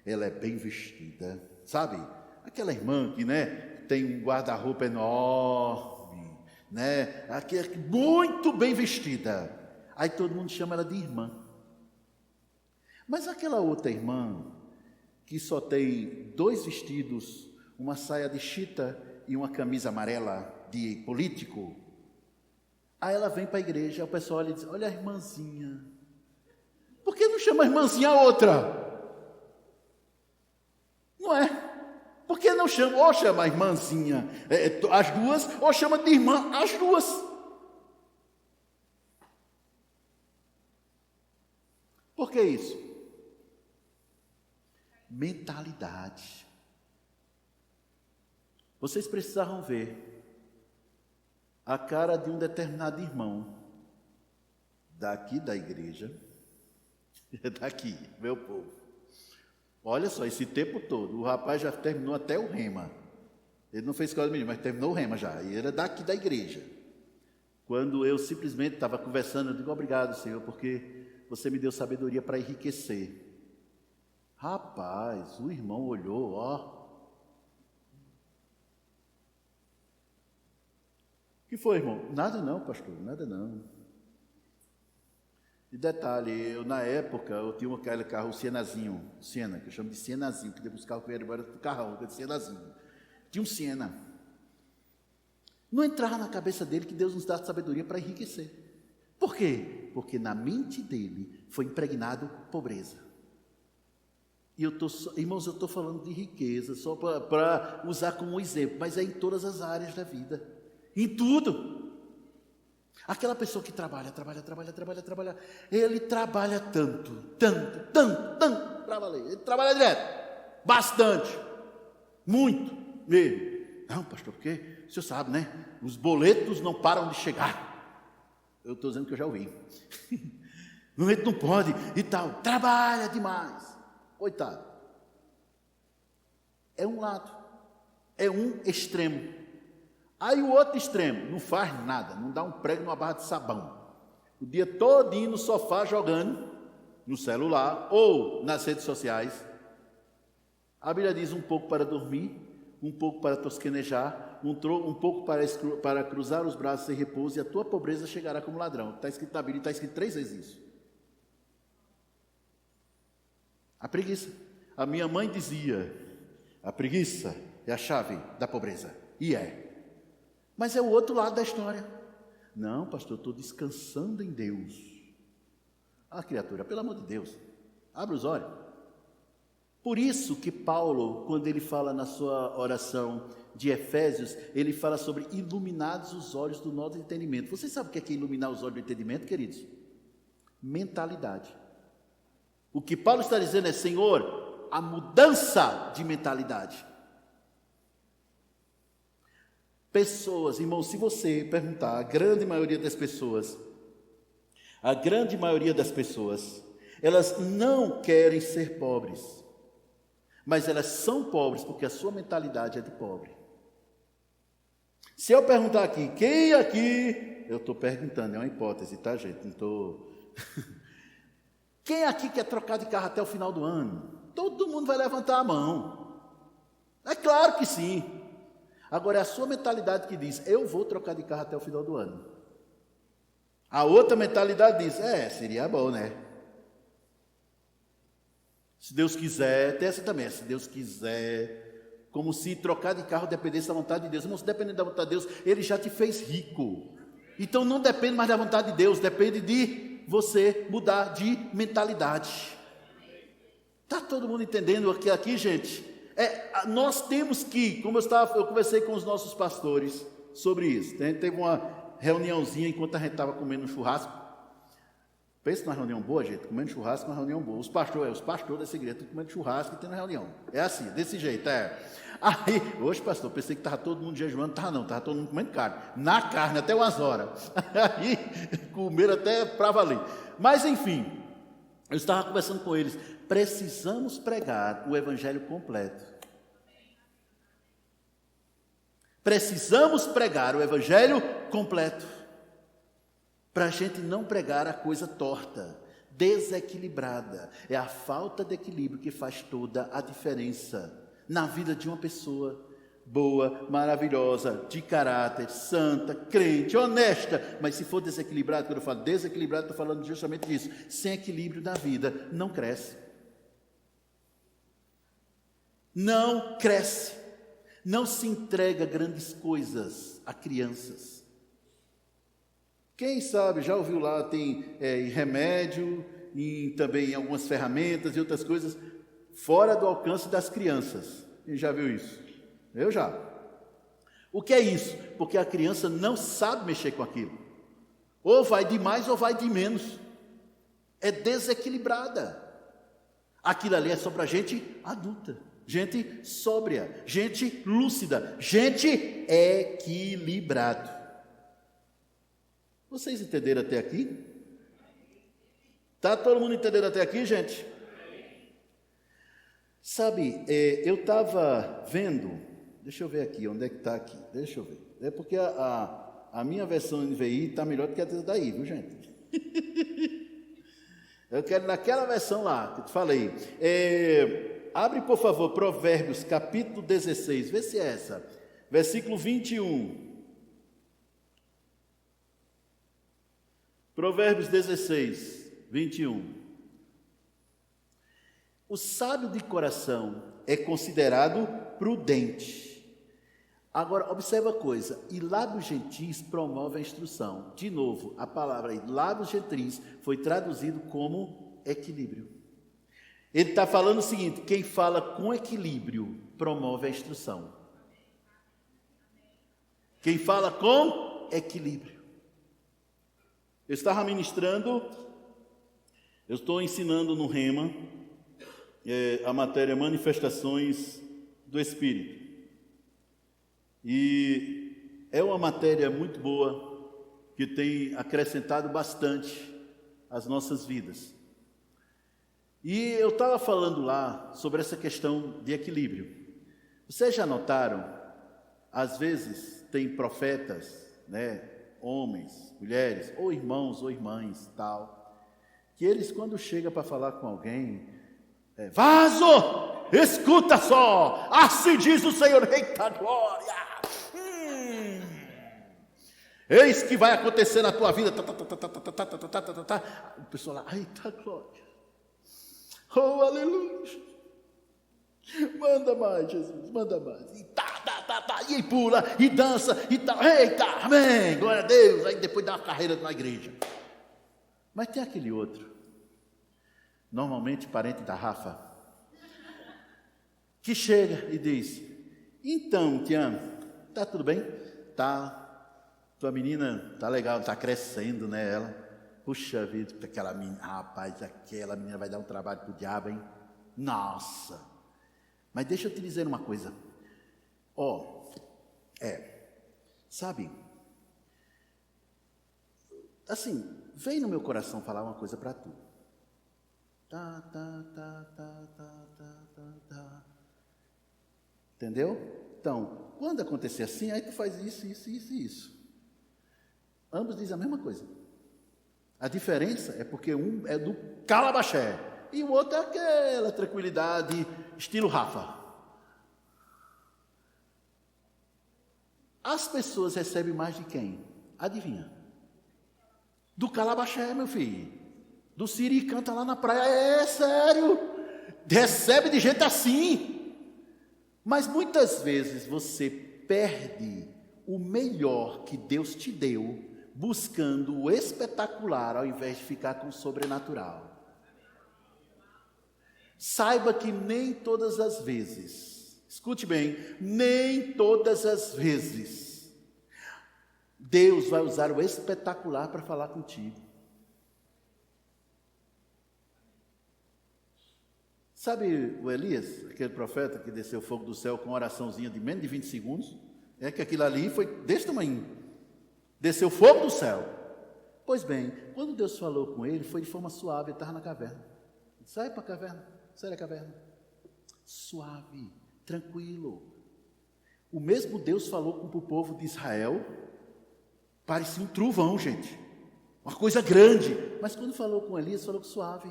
Speaker 1: ela é bem vestida, sabe? Aquela irmã que, né, tem um guarda-roupa enorme, né? Aquela muito bem vestida. Aí todo mundo chama ela de irmã. Mas aquela outra irmã que só tem 2 vestidos, uma saia de chita e uma camisa amarela de político. Aí ela vem para a igreja, o pessoal olha e diz: olha a irmãzinha. Por que não chama a irmãzinha a outra? Não é? Por que não chama? Ou chama a irmãzinha as duas, ou chama de irmã as duas. Por que isso? Mentalidade. Vocês precisavam ver a cara de um determinado irmão daqui da igreja, daqui, meu povo. Olha só, esse tempo todo, o rapaz já terminou até o rema. Ele não fez escola de menino, mas terminou o rema já, e era daqui da igreja. Quando eu simplesmente estava conversando, eu digo: obrigado, Senhor, porque você me deu sabedoria para enriquecer. Rapaz, o irmão olhou, ó. O que foi, irmão? Nada não, pastor, nada não. E detalhe, na época, eu tinha aquele carro, o Sienazinho, Siena, que eu chamo de Sienazinho, que depois os carros vieram embora do carrão, que é de Sienazinho. Tinha um Siena. Não entrava na cabeça dele que Deus nos dá sabedoria para enriquecer. Por quê? Porque na mente dele foi impregnado pobreza. E irmãos, eu estou falando de riqueza, só para usar como exemplo, mas é em todas as áreas da vida, em tudo. Aquela pessoa que trabalha, ele trabalha tanto, para valer, ele trabalha direto, bastante, muito mesmo. Não, pastor, porque o senhor sabe, né, os boletos não param de chegar. Eu estou dizendo que eu já ouvi. No momento não pode e tal, trabalha demais. Coitado. É um lado, é um extremo. Aí o outro extremo, não faz nada, não dá um prego numa barra de sabão. O dia todinho no sofá jogando, no celular ou nas redes sociais. A Bíblia diz: um pouco para dormir, um pouco para tosquenejar, um pouco para cruzar os braços sem repouso, e a tua pobreza chegará como ladrão. Está escrito na Bíblia, está escrito 3 vezes isso. A preguiça. A minha mãe dizia: a preguiça é a chave da pobreza. E é. Mas é o outro lado da história. Não, pastor, eu estou descansando em Deus. Ah, criatura, pelo amor de Deus, abre os olhos. Por isso que Paulo, quando ele fala na sua oração de Efésios, ele fala sobre iluminados os olhos do nosso entendimento. Vocês sabem o que é iluminar os olhos do entendimento, queridos? Mentalidade. O que Paulo está dizendo é, Senhor, a mudança de mentalidade. Pessoas, irmãos, se você perguntar, a grande maioria das pessoas, elas não querem ser pobres, mas elas são pobres porque a sua mentalidade é de pobre. Se eu perguntar aqui, quem aqui, eu estou perguntando, é uma hipótese, tá, gente? Não estou... Quem aqui quer trocar de carro até o final do ano? Todo mundo vai levantar a mão. É claro que sim. Agora é a sua mentalidade que diz, eu vou trocar de carro até o final do ano. A outra mentalidade diz, seria bom, né? Se Deus quiser, tem essa também, se Deus quiser, como se trocar de carro dependesse da vontade de Deus. Irmão, se depender da vontade de Deus, Ele já te fez rico. Então não depende mais da vontade de Deus, depende de você mudar de mentalidade. Está todo mundo entendendo aqui, gente? Nós temos que, como eu conversei com os nossos pastores sobre isso. A gente teve uma reuniãozinha enquanto a gente estava comendo um churrasco. Pensa numa reunião boa, gente, comendo churrasco, uma reunião boa. Os pastores dessa igreja estão comendo churrasco e tendo reunião. É assim, desse jeito, Aí, hoje, pastor, pensei que estava todo mundo jejuando, estava todo mundo comendo carne. Na carne, até umas horas. Aí, comeram até para valer. Mas, enfim, eu estava conversando com eles. Precisamos pregar o evangelho completo. Precisamos pregar o evangelho completo. Para a gente não pregar a coisa torta, desequilibrada. É a falta de equilíbrio que faz toda a diferença na vida de uma pessoa boa, maravilhosa, de caráter, santa, crente, honesta. Mas se for desequilibrado, quando eu falo desequilibrado, estou falando justamente disso. Sem equilíbrio na vida, não cresce. Não cresce. Não se entrega grandes coisas a crianças. Quem sabe, já ouviu lá, tem remédio, e também em algumas ferramentas e outras coisas, fora do alcance das crianças. Quem já viu isso? Eu já. O que é isso? Porque a criança não sabe mexer com aquilo. Ou vai de mais ou vai de menos. É desequilibrada. Aquilo ali é só para gente adulta, gente sóbria, gente lúcida, gente equilibrada. Vocês entenderam até aqui? Tá todo mundo entendendo até aqui, gente? Sabe, eu estava vendo, deixa eu ver aqui, onde é que está aqui, deixa eu ver. É porque a minha versão NVI está melhor do que a daí, viu, gente? Eu quero naquela versão lá, que eu te falei. Abre, por favor, Provérbios, capítulo 16, vê se é essa, versículo 21. Provérbios 16, 21. O sábio de coração é considerado prudente. Agora, observa a coisa, e lábios gentis promove a instrução. De novo, a palavra aí, lábios gentis, foi traduzido como equilíbrio. Ele está falando o seguinte, quem fala com equilíbrio promove a instrução. Quem fala com equilíbrio. Eu estava ministrando, eu estou ensinando no Rema, a matéria Manifestações do Espírito. E é uma matéria muito boa, que tem acrescentado bastante às nossas vidas. E eu estava falando lá sobre essa questão de equilíbrio. Vocês já notaram, às vezes tem profetas, homens, mulheres, ou irmãos ou irmãs, tal, que eles quando chegam para falar com alguém, vaso, escuta só, assim diz o Senhor, eita glória, eis que vai acontecer na tua vida, o pessoal lá, eita glória, oh aleluia, manda mais Jesus, manda mais, e e aí pula, e dança, e tal, eita, amém, glória a Deus, aí depois dá uma carreira na igreja. Mas tem aquele outro, normalmente parente da Rafa, que chega e diz: então, Tiana, tá tudo bem? Tá, tua menina tá legal, tá crescendo, né, ela? Puxa vida, aquela menina, rapaz, aquela menina vai dar um trabalho pro diabo, hein? Nossa! Mas deixa eu te dizer uma coisa. Sabe? Assim, vem no meu coração falar uma coisa para tu. Tá. Entendeu? Então, quando acontecer assim, aí tu faz isso. Ambos dizem a mesma coisa. A diferença é porque um é do calabaxé e o outro é aquela tranquilidade, estilo Rafa. As pessoas recebem mais de quem? Adivinha? Do calabaxé, meu filho. Do siri canta lá na praia. É sério. Recebe de jeito assim. Mas muitas vezes você perde o melhor que Deus te deu buscando o espetacular ao invés de ficar com o sobrenatural. Saiba que nem todas as vezes, escute bem, nem todas as vezes, Deus vai usar o espetacular para falar contigo. Sabe o Elias, aquele profeta que desceu fogo do céu com uma oraçãozinha de menos de 20 segundos? É que aquilo ali foi desse tamanho. Desceu fogo do céu. Pois bem, quando Deus falou com ele, foi de forma suave, ele estava na caverna. Sai para a caverna, sai da caverna. Suave, tranquilo. O mesmo Deus falou com o povo de Israel, parecia um trovão, gente. Uma coisa grande. Mas quando falou com Elias, falou suave.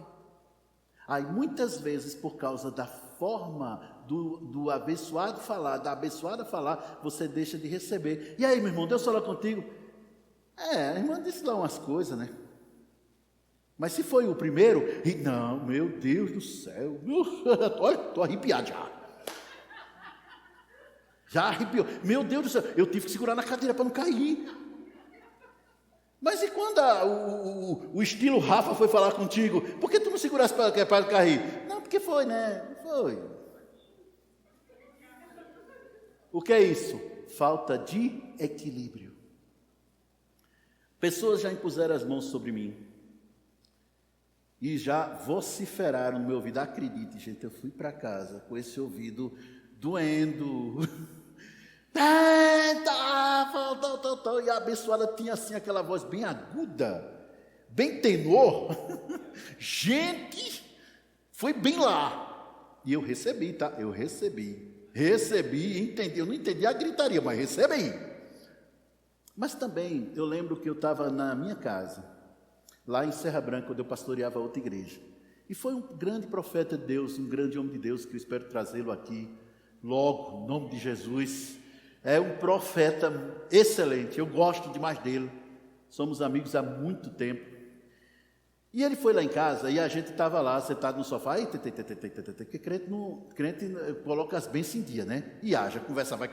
Speaker 1: Aí muitas vezes, por causa da forma do abençoado falar, da abençoada falar, você deixa de receber. E aí, meu irmão, Deus falou contigo? A irmã disse lá umas coisas, né? Mas se foi o primeiro, e não, meu Deus do céu, estou arrepiado já. Já arrepiou. Meu Deus do céu, eu tive que segurar na cadeira para não cair. Mas e quando o estilo Rafa foi falar contigo? Por que tu não segurasse para cair? Não, porque foi, né? Foi. O que é isso? Falta de equilíbrio. Pessoas já impuseram as mãos sobre mim e já vociferaram no meu ouvido. Acredite, gente, eu fui para casa com esse ouvido doendo. E a abençoada tinha assim aquela voz bem aguda, bem tenor. Gente, foi bem lá. E eu recebi, tá? Eu recebi, entendi. Eu não entendi a gritaria, mas recebi. Mas também, eu lembro que eu estava na minha casa, lá em Serra Branca, quando eu pastoreava outra igreja. E foi um grande profeta de Deus, um grande homem de Deus, que eu espero trazê-lo aqui, logo, em nome de Jesus. É um profeta excelente, eu gosto demais dele. Somos amigos há muito tempo. E ele foi lá em casa e a gente estava lá, sentado no sofá, porque crente coloca as bênçãos em dia, né? E haja, conversa vai,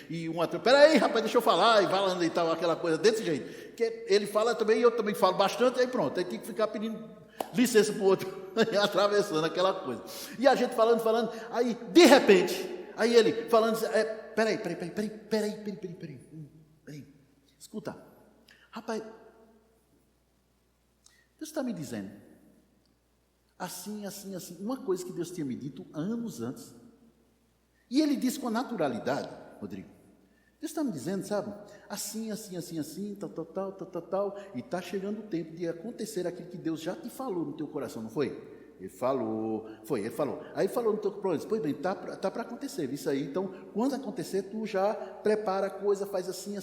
Speaker 1: e um atrás, peraí, rapaz, deixa eu falar, e falando e tal, aquela coisa desse jeito. Que ele fala também, e eu também falo bastante, aí pronto, aí tem que ficar pedindo licença para o outro, atravessando aquela coisa. E a gente falando, aí, de repente, aí ele falando, peraí, escuta, rapaz, Deus está me dizendo, assim, uma coisa que Deus tinha me dito anos antes, e Ele disse com naturalidade, Rodrigo, Deus está me dizendo, sabe, assim, tal, e está chegando o tempo de acontecer aquilo que Deus já te falou no teu coração, não foi? Ele falou, aí falou no teu coração, pois bem, está para acontecer isso aí, então, quando acontecer, tu já prepara a coisa, faz assim.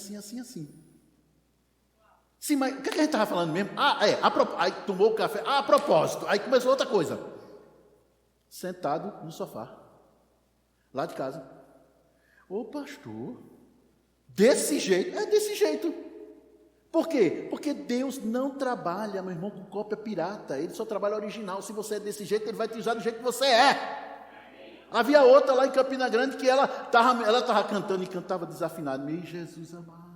Speaker 1: Sim, mas o que a gente estava falando mesmo? Aí tomou o café, a propósito, aí começou outra coisa. Sentado no sofá, lá de casa. Ô pastor, desse jeito? É desse jeito. Por quê? Porque Deus não trabalha, meu irmão, com cópia pirata, Ele só trabalha original. Se você é desse jeito, Ele vai te usar do jeito que você é. Havia outra lá em Campina Grande que ela estava cantando e cantava desafinado. Meu Jesus amado.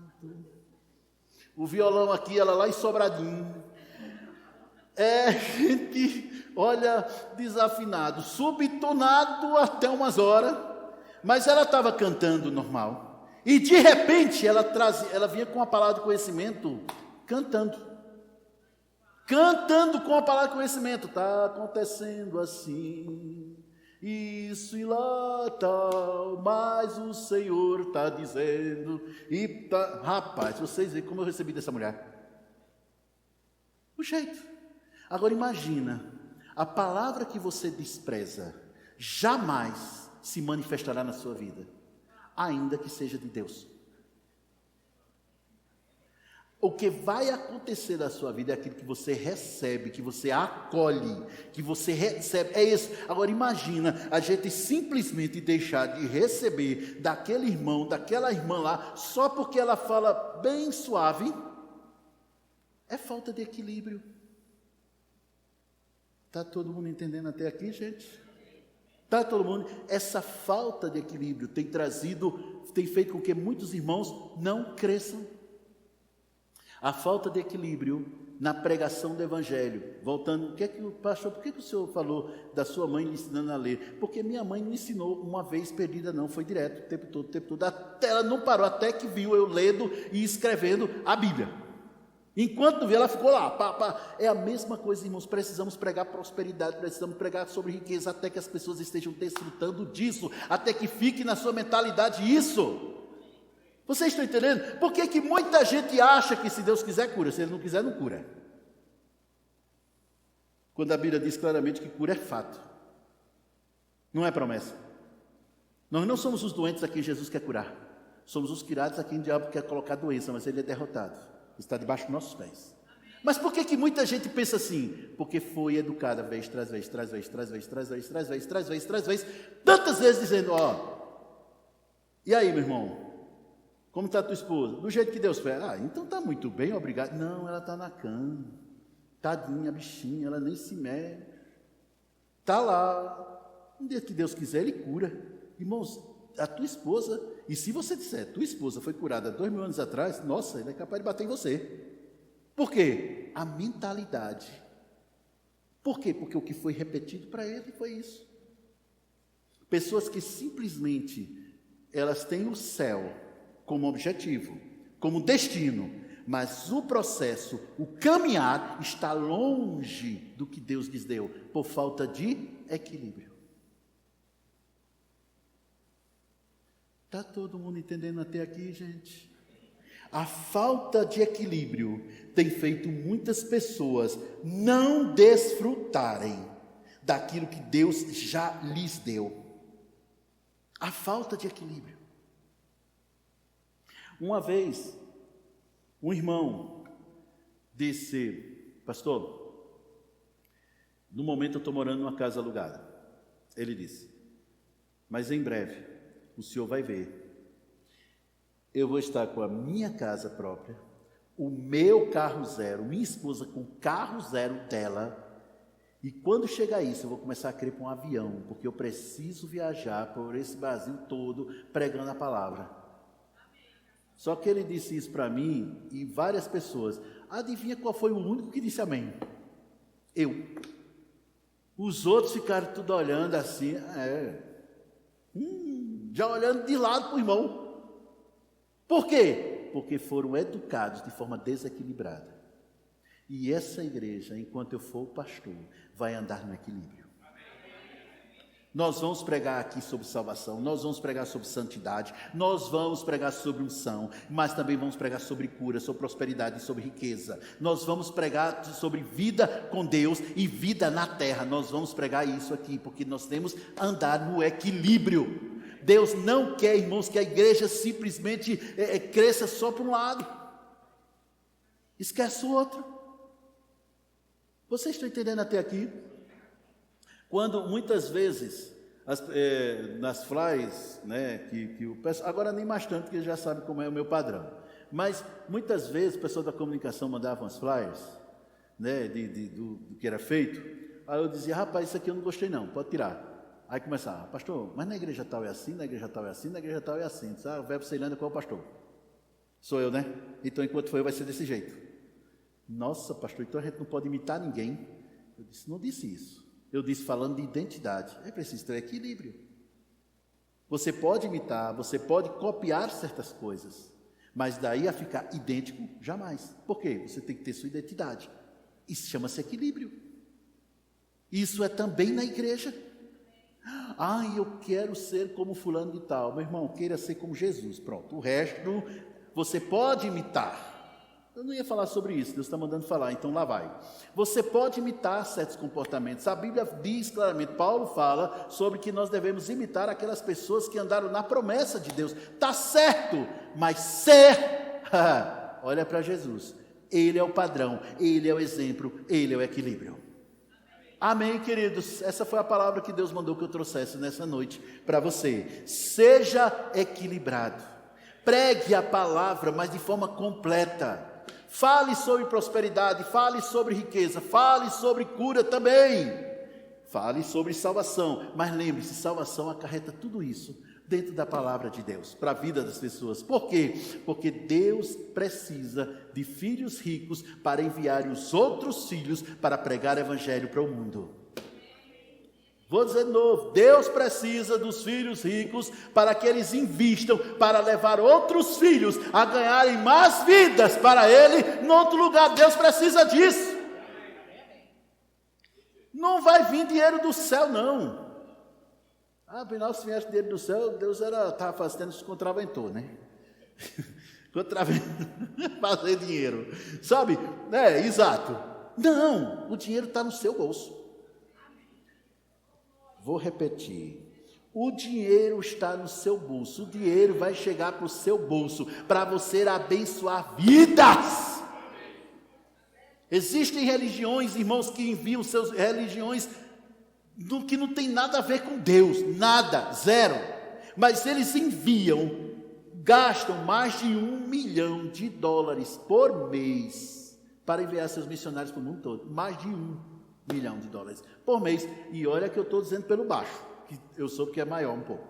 Speaker 1: O violão aqui, ela lá em Sobradinho. Gente, olha, desafinado, subtonado até umas horas, mas ela estava cantando normal. E de repente ela vinha com a palavra de conhecimento, cantando com a palavra de conhecimento. Está acontecendo assim, isso e lá tal, mas o Senhor está dizendo. E tá, rapaz, vocês veem como eu recebi dessa mulher. O jeito. Agora imagina, a palavra que você despreza jamais se manifestará na sua vida, ainda que seja de Deus. O que vai acontecer na sua vida é aquilo que você recebe, que você acolhe, que você recebe, é isso. Agora imagina, a gente simplesmente deixar de receber daquele irmão, daquela irmã lá, só porque ela fala bem suave, é falta de equilíbrio. Está todo mundo entendendo até aqui, gente? Está todo mundo? Essa falta de equilíbrio tem feito com que muitos irmãos não cresçam. A falta de equilíbrio na pregação do Evangelho. Voltando, pastor, por que o senhor falou da sua mãe lhe ensinando a ler? Porque minha mãe não ensinou uma vez perdida, não, foi direto, o tempo todo. Até ela não parou, até que viu eu lendo e escrevendo a Bíblia. Enquanto não viu, ela ficou lá. É a mesma coisa, irmãos. Precisamos pregar prosperidade, precisamos pregar sobre riqueza, até que as pessoas estejam desfrutando disso, até que fique na sua mentalidade isso. Vocês estão entendendo? Por que muita gente acha que se Deus quiser, cura, se Ele não quiser, não cura? Quando a Bíblia diz claramente que cura é fato, não é promessa. Nós não somos os doentes a quem Jesus quer curar, somos os curados a quem o diabo quer colocar doença, mas ele é derrotado. Está debaixo dos nossos pés. Mas por que muita gente pensa assim? Porque foi educada vez tras vez, tantas vezes dizendo, e aí, meu irmão? Como está a tua esposa? Do jeito que Deus fez. Então está muito bem, obrigado. Não, ela está na cama. Tadinha, bichinha, ela nem se mexe. Está lá. Um dia que Deus quiser, Ele cura. Irmãos, a tua esposa, e se você disser, tua esposa foi curada 2000 anos atrás, nossa, ele é capaz de bater em você. Por quê? A mentalidade. Por quê? Porque o que foi repetido para ele foi isso. Pessoas que simplesmente, elas têm o céu como objetivo, como destino, mas o processo, o caminhar, está longe do que Deus lhes deu, por falta de equilíbrio. Está todo mundo entendendo até aqui, gente? A falta de equilíbrio tem feito muitas pessoas não desfrutarem daquilo que Deus já lhes deu. A falta de equilíbrio. Uma vez, um irmão disse, pastor, no momento eu estou morando numa casa alugada. Ele disse, mas em breve o senhor vai ver, eu vou estar com a minha casa própria, o meu carro zero, minha esposa com o carro zero dela, e quando chegar isso, eu vou começar a crer para um avião, porque eu preciso viajar por esse Brasil todo, pregando a palavra. Só que ele disse isso para mim, e várias pessoas, adivinha qual foi o único que disse amém? Eu. Os outros ficaram tudo olhando assim, já olhando de lado para o irmão. Por quê? Porque foram educados de forma desequilibrada. E essa igreja, enquanto eu for o pastor, vai andar no equilíbrio. Nós vamos pregar aqui sobre salvação, nós vamos pregar sobre santidade, nós vamos pregar sobre unção, mas também vamos pregar sobre cura, sobre prosperidade, sobre riqueza. Nós vamos pregar sobre vida com Deus e vida na terra. Nós vamos pregar isso aqui, porque nós temos que andar no equilíbrio. Deus não quer, irmãos, que a igreja simplesmente cresça só para um lado. Esquece o outro. Vocês estão entendendo até aqui? Quando muitas vezes, nas flyers, né, que o pessoal, agora nem mais tanto, porque já sabe como é o meu padrão, mas muitas vezes o pessoal da comunicação mandava as flyers, né, do que era feito, aí eu dizia, rapaz, isso aqui eu não gostei não, pode tirar. Aí começava, pastor, mas na igreja tal é assim, na igreja tal é assim, na igreja tal é assim. Diz, o verbo Ceilândia, qual é o pastor? Sou eu, né? Então, enquanto for eu, vai ser desse jeito. Nossa, pastor, então a gente não pode imitar ninguém. Eu disse, não disse isso. Eu disse falando de identidade. É preciso ter equilíbrio. Você pode imitar, você pode copiar certas coisas, mas daí a ficar idêntico, jamais. Por quê? Você tem que ter sua identidade. Isso chama-se equilíbrio. Isso é também na igreja. Eu quero ser como fulano de tal. Meu irmão, queira ser como Jesus. Pronto, o resto você pode imitar. Eu não ia falar sobre isso, Deus está mandando falar, então lá vai. Você pode imitar certos comportamentos. A Bíblia diz claramente, Paulo fala sobre que nós devemos imitar aquelas pessoas que andaram na promessa de Deus. Está certo, mas ser, olha para Jesus. Ele é o padrão, Ele é o exemplo, Ele é o equilíbrio. Amém, queridos? Essa foi a palavra que Deus mandou que eu trouxesse nessa noite para você. Seja equilibrado. Pregue a palavra, mas de forma completa. Fale sobre prosperidade, fale sobre riqueza, fale sobre cura também. Fale sobre salvação, mas lembre-se, salvação acarreta tudo isso dentro da palavra de Deus, para a vida das pessoas. Por quê? Porque Deus precisa de filhos ricos para enviar os outros filhos para pregar o evangelho para o mundo. Vou dizer de novo, Deus precisa dos filhos ricos para que eles invistam, para levar outros filhos a ganharem mais vidas para Ele, em outro lugar. Deus precisa disso. Não vai vir dinheiro do céu, não. Afinal, se viesse dinheiro do céu, Deus estava fazendo isso contraventor, né? Fazer dinheiro, sabe? Exato. Não, o dinheiro está no seu bolso. Vou repetir, o dinheiro está no seu bolso, o dinheiro vai chegar para o seu bolso, para você abençoar vidas. Existem religiões, irmãos, que enviam suas religiões que não tem nada a ver com Deus, nada, zero, mas eles enviam, gastam mais de $1 milhão por mês, para enviar seus missionários para o mundo todo, mais de $1 milhão por mês, e olha que eu estou dizendo pelo baixo, que eu soube que é maior um pouco.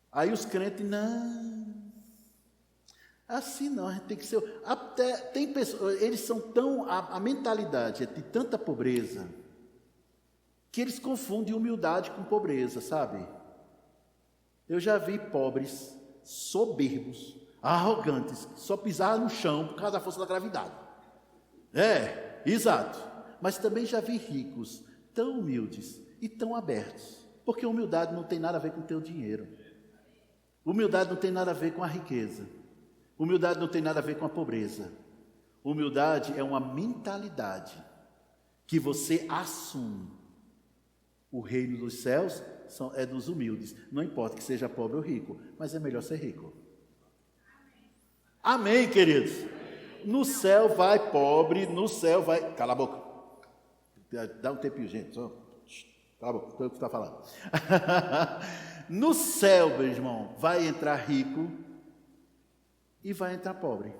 Speaker 1: Aí os crentes, não, assim não, a gente tem que ser, até, tem pessoas, eles são tão, a mentalidade é de tanta pobreza, que eles confundem humildade com pobreza, sabe? Eu já vi pobres, soberbos, arrogantes, que só pisavam no chão por causa da força da gravidade. Exato. Mas também já vi ricos tão humildes e tão abertos, porque humildade não tem nada a ver com o teu dinheiro, humildade não tem nada a ver com a riqueza, humildade não tem nada a ver com a pobreza. Humildade é uma mentalidade que você assume. O reino dos céus é dos humildes, não importa que seja pobre ou rico, mas é melhor ser rico. Amém, queridos? No céu vai pobre, no céu vai... Cala a boca. Dá um tempinho, gente. Só... Cala a boca, estou eu que está falando. No céu, meu irmão, vai entrar rico e vai entrar pobre.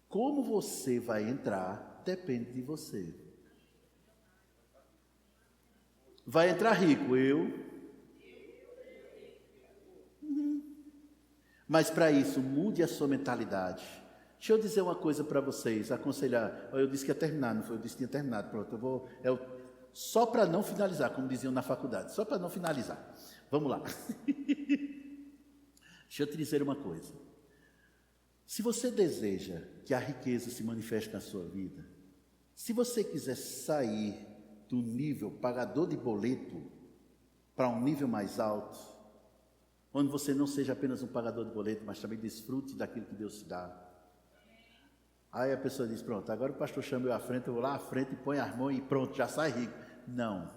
Speaker 1: Como você vai entrar, depende de você. Vai entrar rico, Mas para isso, mude a sua mentalidade. Deixa eu dizer uma coisa para vocês, aconselhar. Eu disse que ia terminar, não foi? Eu disse que tinha terminado. Pronto, só para não finalizar, como diziam na faculdade, só para não finalizar. Vamos lá. Deixa eu te dizer uma coisa. Se você deseja que a riqueza se manifeste na sua vida, se você quiser sair do nível pagador de boleto para um nível mais alto, onde você não seja apenas um pagador de boleto, mas também desfrute daquilo que Deus te dá. Aí a pessoa diz, pronto, agora o pastor chama eu à frente, eu vou lá à frente e põe as mãos e pronto, já sai rico. Não,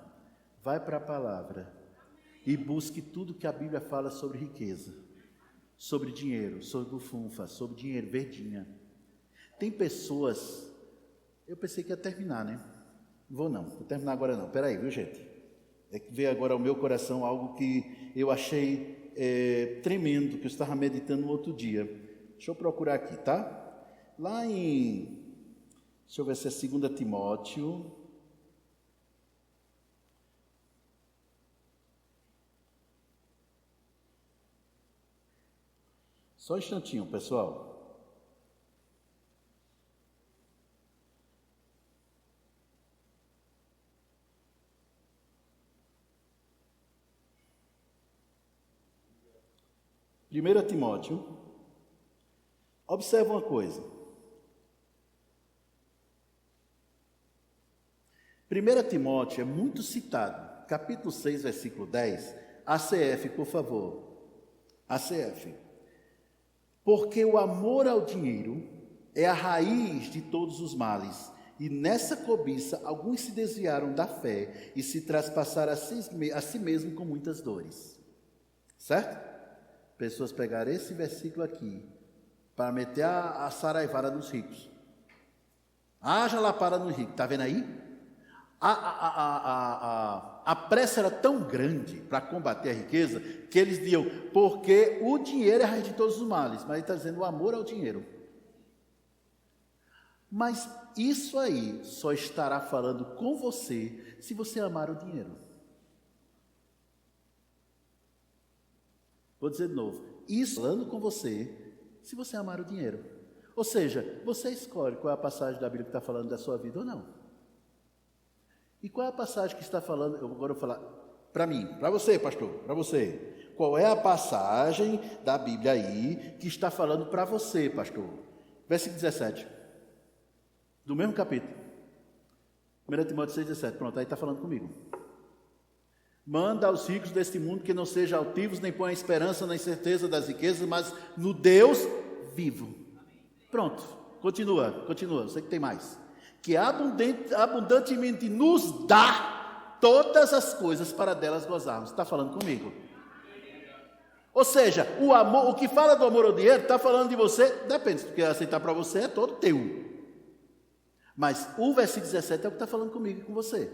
Speaker 1: vai para a palavra e busque tudo que a Bíblia fala sobre riqueza, sobre dinheiro, sobre bufunfa, sobre dinheiro, verdinha. Tem pessoas, eu pensei que ia terminar, né? Vou terminar agora não, peraí, viu gente? É que veio agora ao meu coração algo que eu achei tremendo, que eu estava meditando no outro dia. Deixa eu procurar aqui, tá? Lá em, deixa eu ver se é 2 Timóteo, Só um instantinho, pessoal. Primeira Timóteo, observa uma coisa. 1 Timóteo é muito citado, capítulo 6, versículo 10, ACF, por favor, ACF. Porque o amor ao dinheiro é a raiz de todos os males, e nessa cobiça alguns se desviaram da fé e se traspassaram a si mesmo com muitas dores. Certo? Pessoas pegaram esse versículo aqui para meter a saraivara nos ricos. Haja lapada nos ricos, está vendo aí? A pressa era tão grande para combater a riqueza que eles diziam, porque o dinheiro é a raiz de todos os males, mas ele está dizendo o amor ao dinheiro. Mas isso aí só estará falando com você se você amar o dinheiro. Vou dizer de novo, isso falando com você se você amar o dinheiro. Ou seja, você escolhe qual é a passagem da Bíblia que está falando da sua vida ou não. E qual é a passagem que está falando, agora eu vou falar, para mim, para você, pastor, para você. Qual é a passagem da Bíblia aí que está falando para você, pastor? Versículo 17, do mesmo capítulo. 1 Timóteo 6,17, pronto, aí está falando comigo. Manda aos ricos deste mundo que não sejam altivos, nem ponham esperança na incerteza das riquezas, mas no Deus vivo. Pronto, continua, eu sei que tem mais. Que abundantemente nos dá todas as coisas para delas gozarmos. Está falando comigo? Ou seja, o amor, o que fala do amor ao dinheiro, está falando de você, depende, se tu quer aceitar para você, é todo teu. Mas o versículo 17 é o que está falando comigo e com você.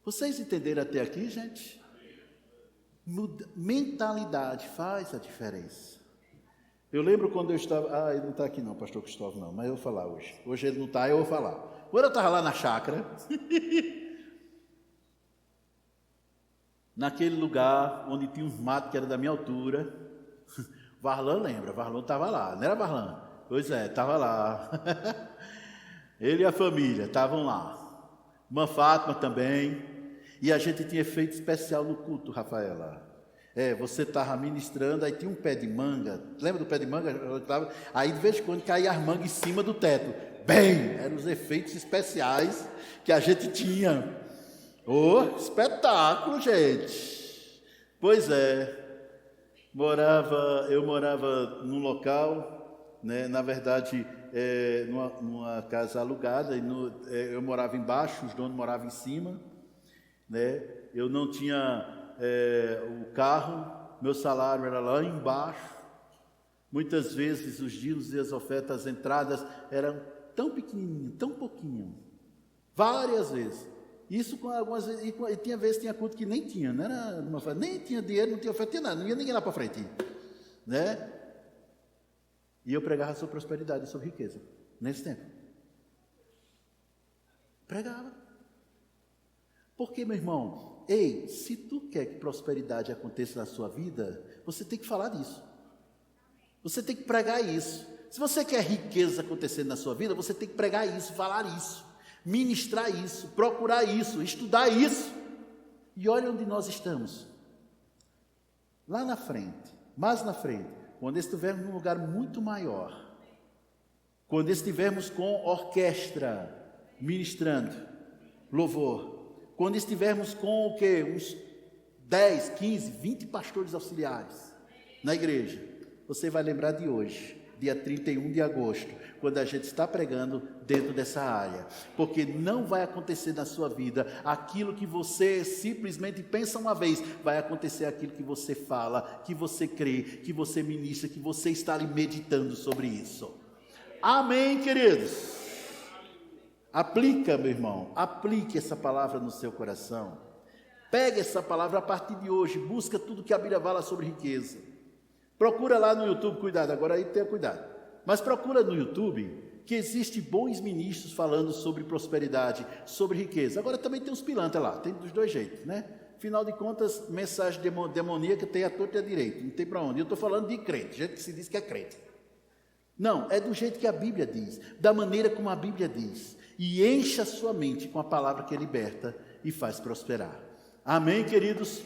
Speaker 1: Vocês entenderam até aqui, gente? Mentalidade faz a diferença. Eu lembro quando eu estava... ele não está aqui não, pastor Cristóvão não, mas eu vou falar hoje. Hoje ele não está, eu vou falar. Quando eu estava lá na chácara, naquele lugar onde tinha uns matos que era da minha altura, Varlan lembra, Varlan estava lá, não era Varlan? Pois é, estava lá. Ele e a família estavam lá. Irmã Fátima também. E a gente tinha efeito especial no culto, Rafaela. Você estava ministrando, aí tinha um pé de manga. Lembra do pé de manga? Aí de vez em quando caía as mangas em cima do teto. Bem, eram os efeitos especiais que a gente tinha. Espetáculo, gente. Pois é. Eu morava num local, né, na verdade, numa casa alugada. Eu morava embaixo, os donos moravam em cima. Né? Eu não tinha o carro, meu salário era lá embaixo. Muitas vezes os dízimos e as ofertas, as entradas eram tão pequenininhas, tão pouquinho, várias vezes. Isso com algumas vezes, e tinha vezes tinha culto que nem tinha, não era nem tinha dinheiro, não tinha oferta, tinha nada, não ia ninguém lá para frente, né? E eu pregava sobre prosperidade, sobre riqueza, nesse tempo. Pregava. Porque, meu irmão, se tu quer que prosperidade aconteça na sua vida, você tem que falar disso. Você tem que pregar isso. Se você quer riqueza acontecendo na sua vida, você tem que pregar isso, falar isso, ministrar isso, procurar isso, estudar isso. E olha onde nós estamos. Lá na frente, mais na frente, quando estivermos num lugar muito maior, quando estivermos com orquestra ministrando, louvor, quando estivermos com o quê? Uns 10, 15, 20 pastores auxiliares na igreja, você vai lembrar de hoje, dia 31 de agosto, quando a gente está pregando dentro dessa área, porque não vai acontecer na sua vida aquilo que você simplesmente pensa uma vez, vai acontecer aquilo que você fala, que você crê, que você ministra, que você está ali meditando sobre isso. Amém, queridos? Aplica, meu irmão, aplique essa palavra no seu coração. Pegue essa palavra a partir de hoje, busca tudo que a Bíblia fala sobre riqueza. Procura lá no YouTube, cuidado, agora aí tenha cuidado. Mas procura no YouTube que existem bons ministros falando sobre prosperidade, sobre riqueza. Agora também tem os pilantras lá, tem dos dois jeitos, né? Afinal de contas, mensagem demoníaca tem a torta e a direito, não tem para onde. Eu estou falando de crente, gente que se diz que é crente. Não, é do jeito que a Bíblia diz, da maneira como a Bíblia diz. E encha a sua mente com a palavra que liberta e faz prosperar. Amém, queridos?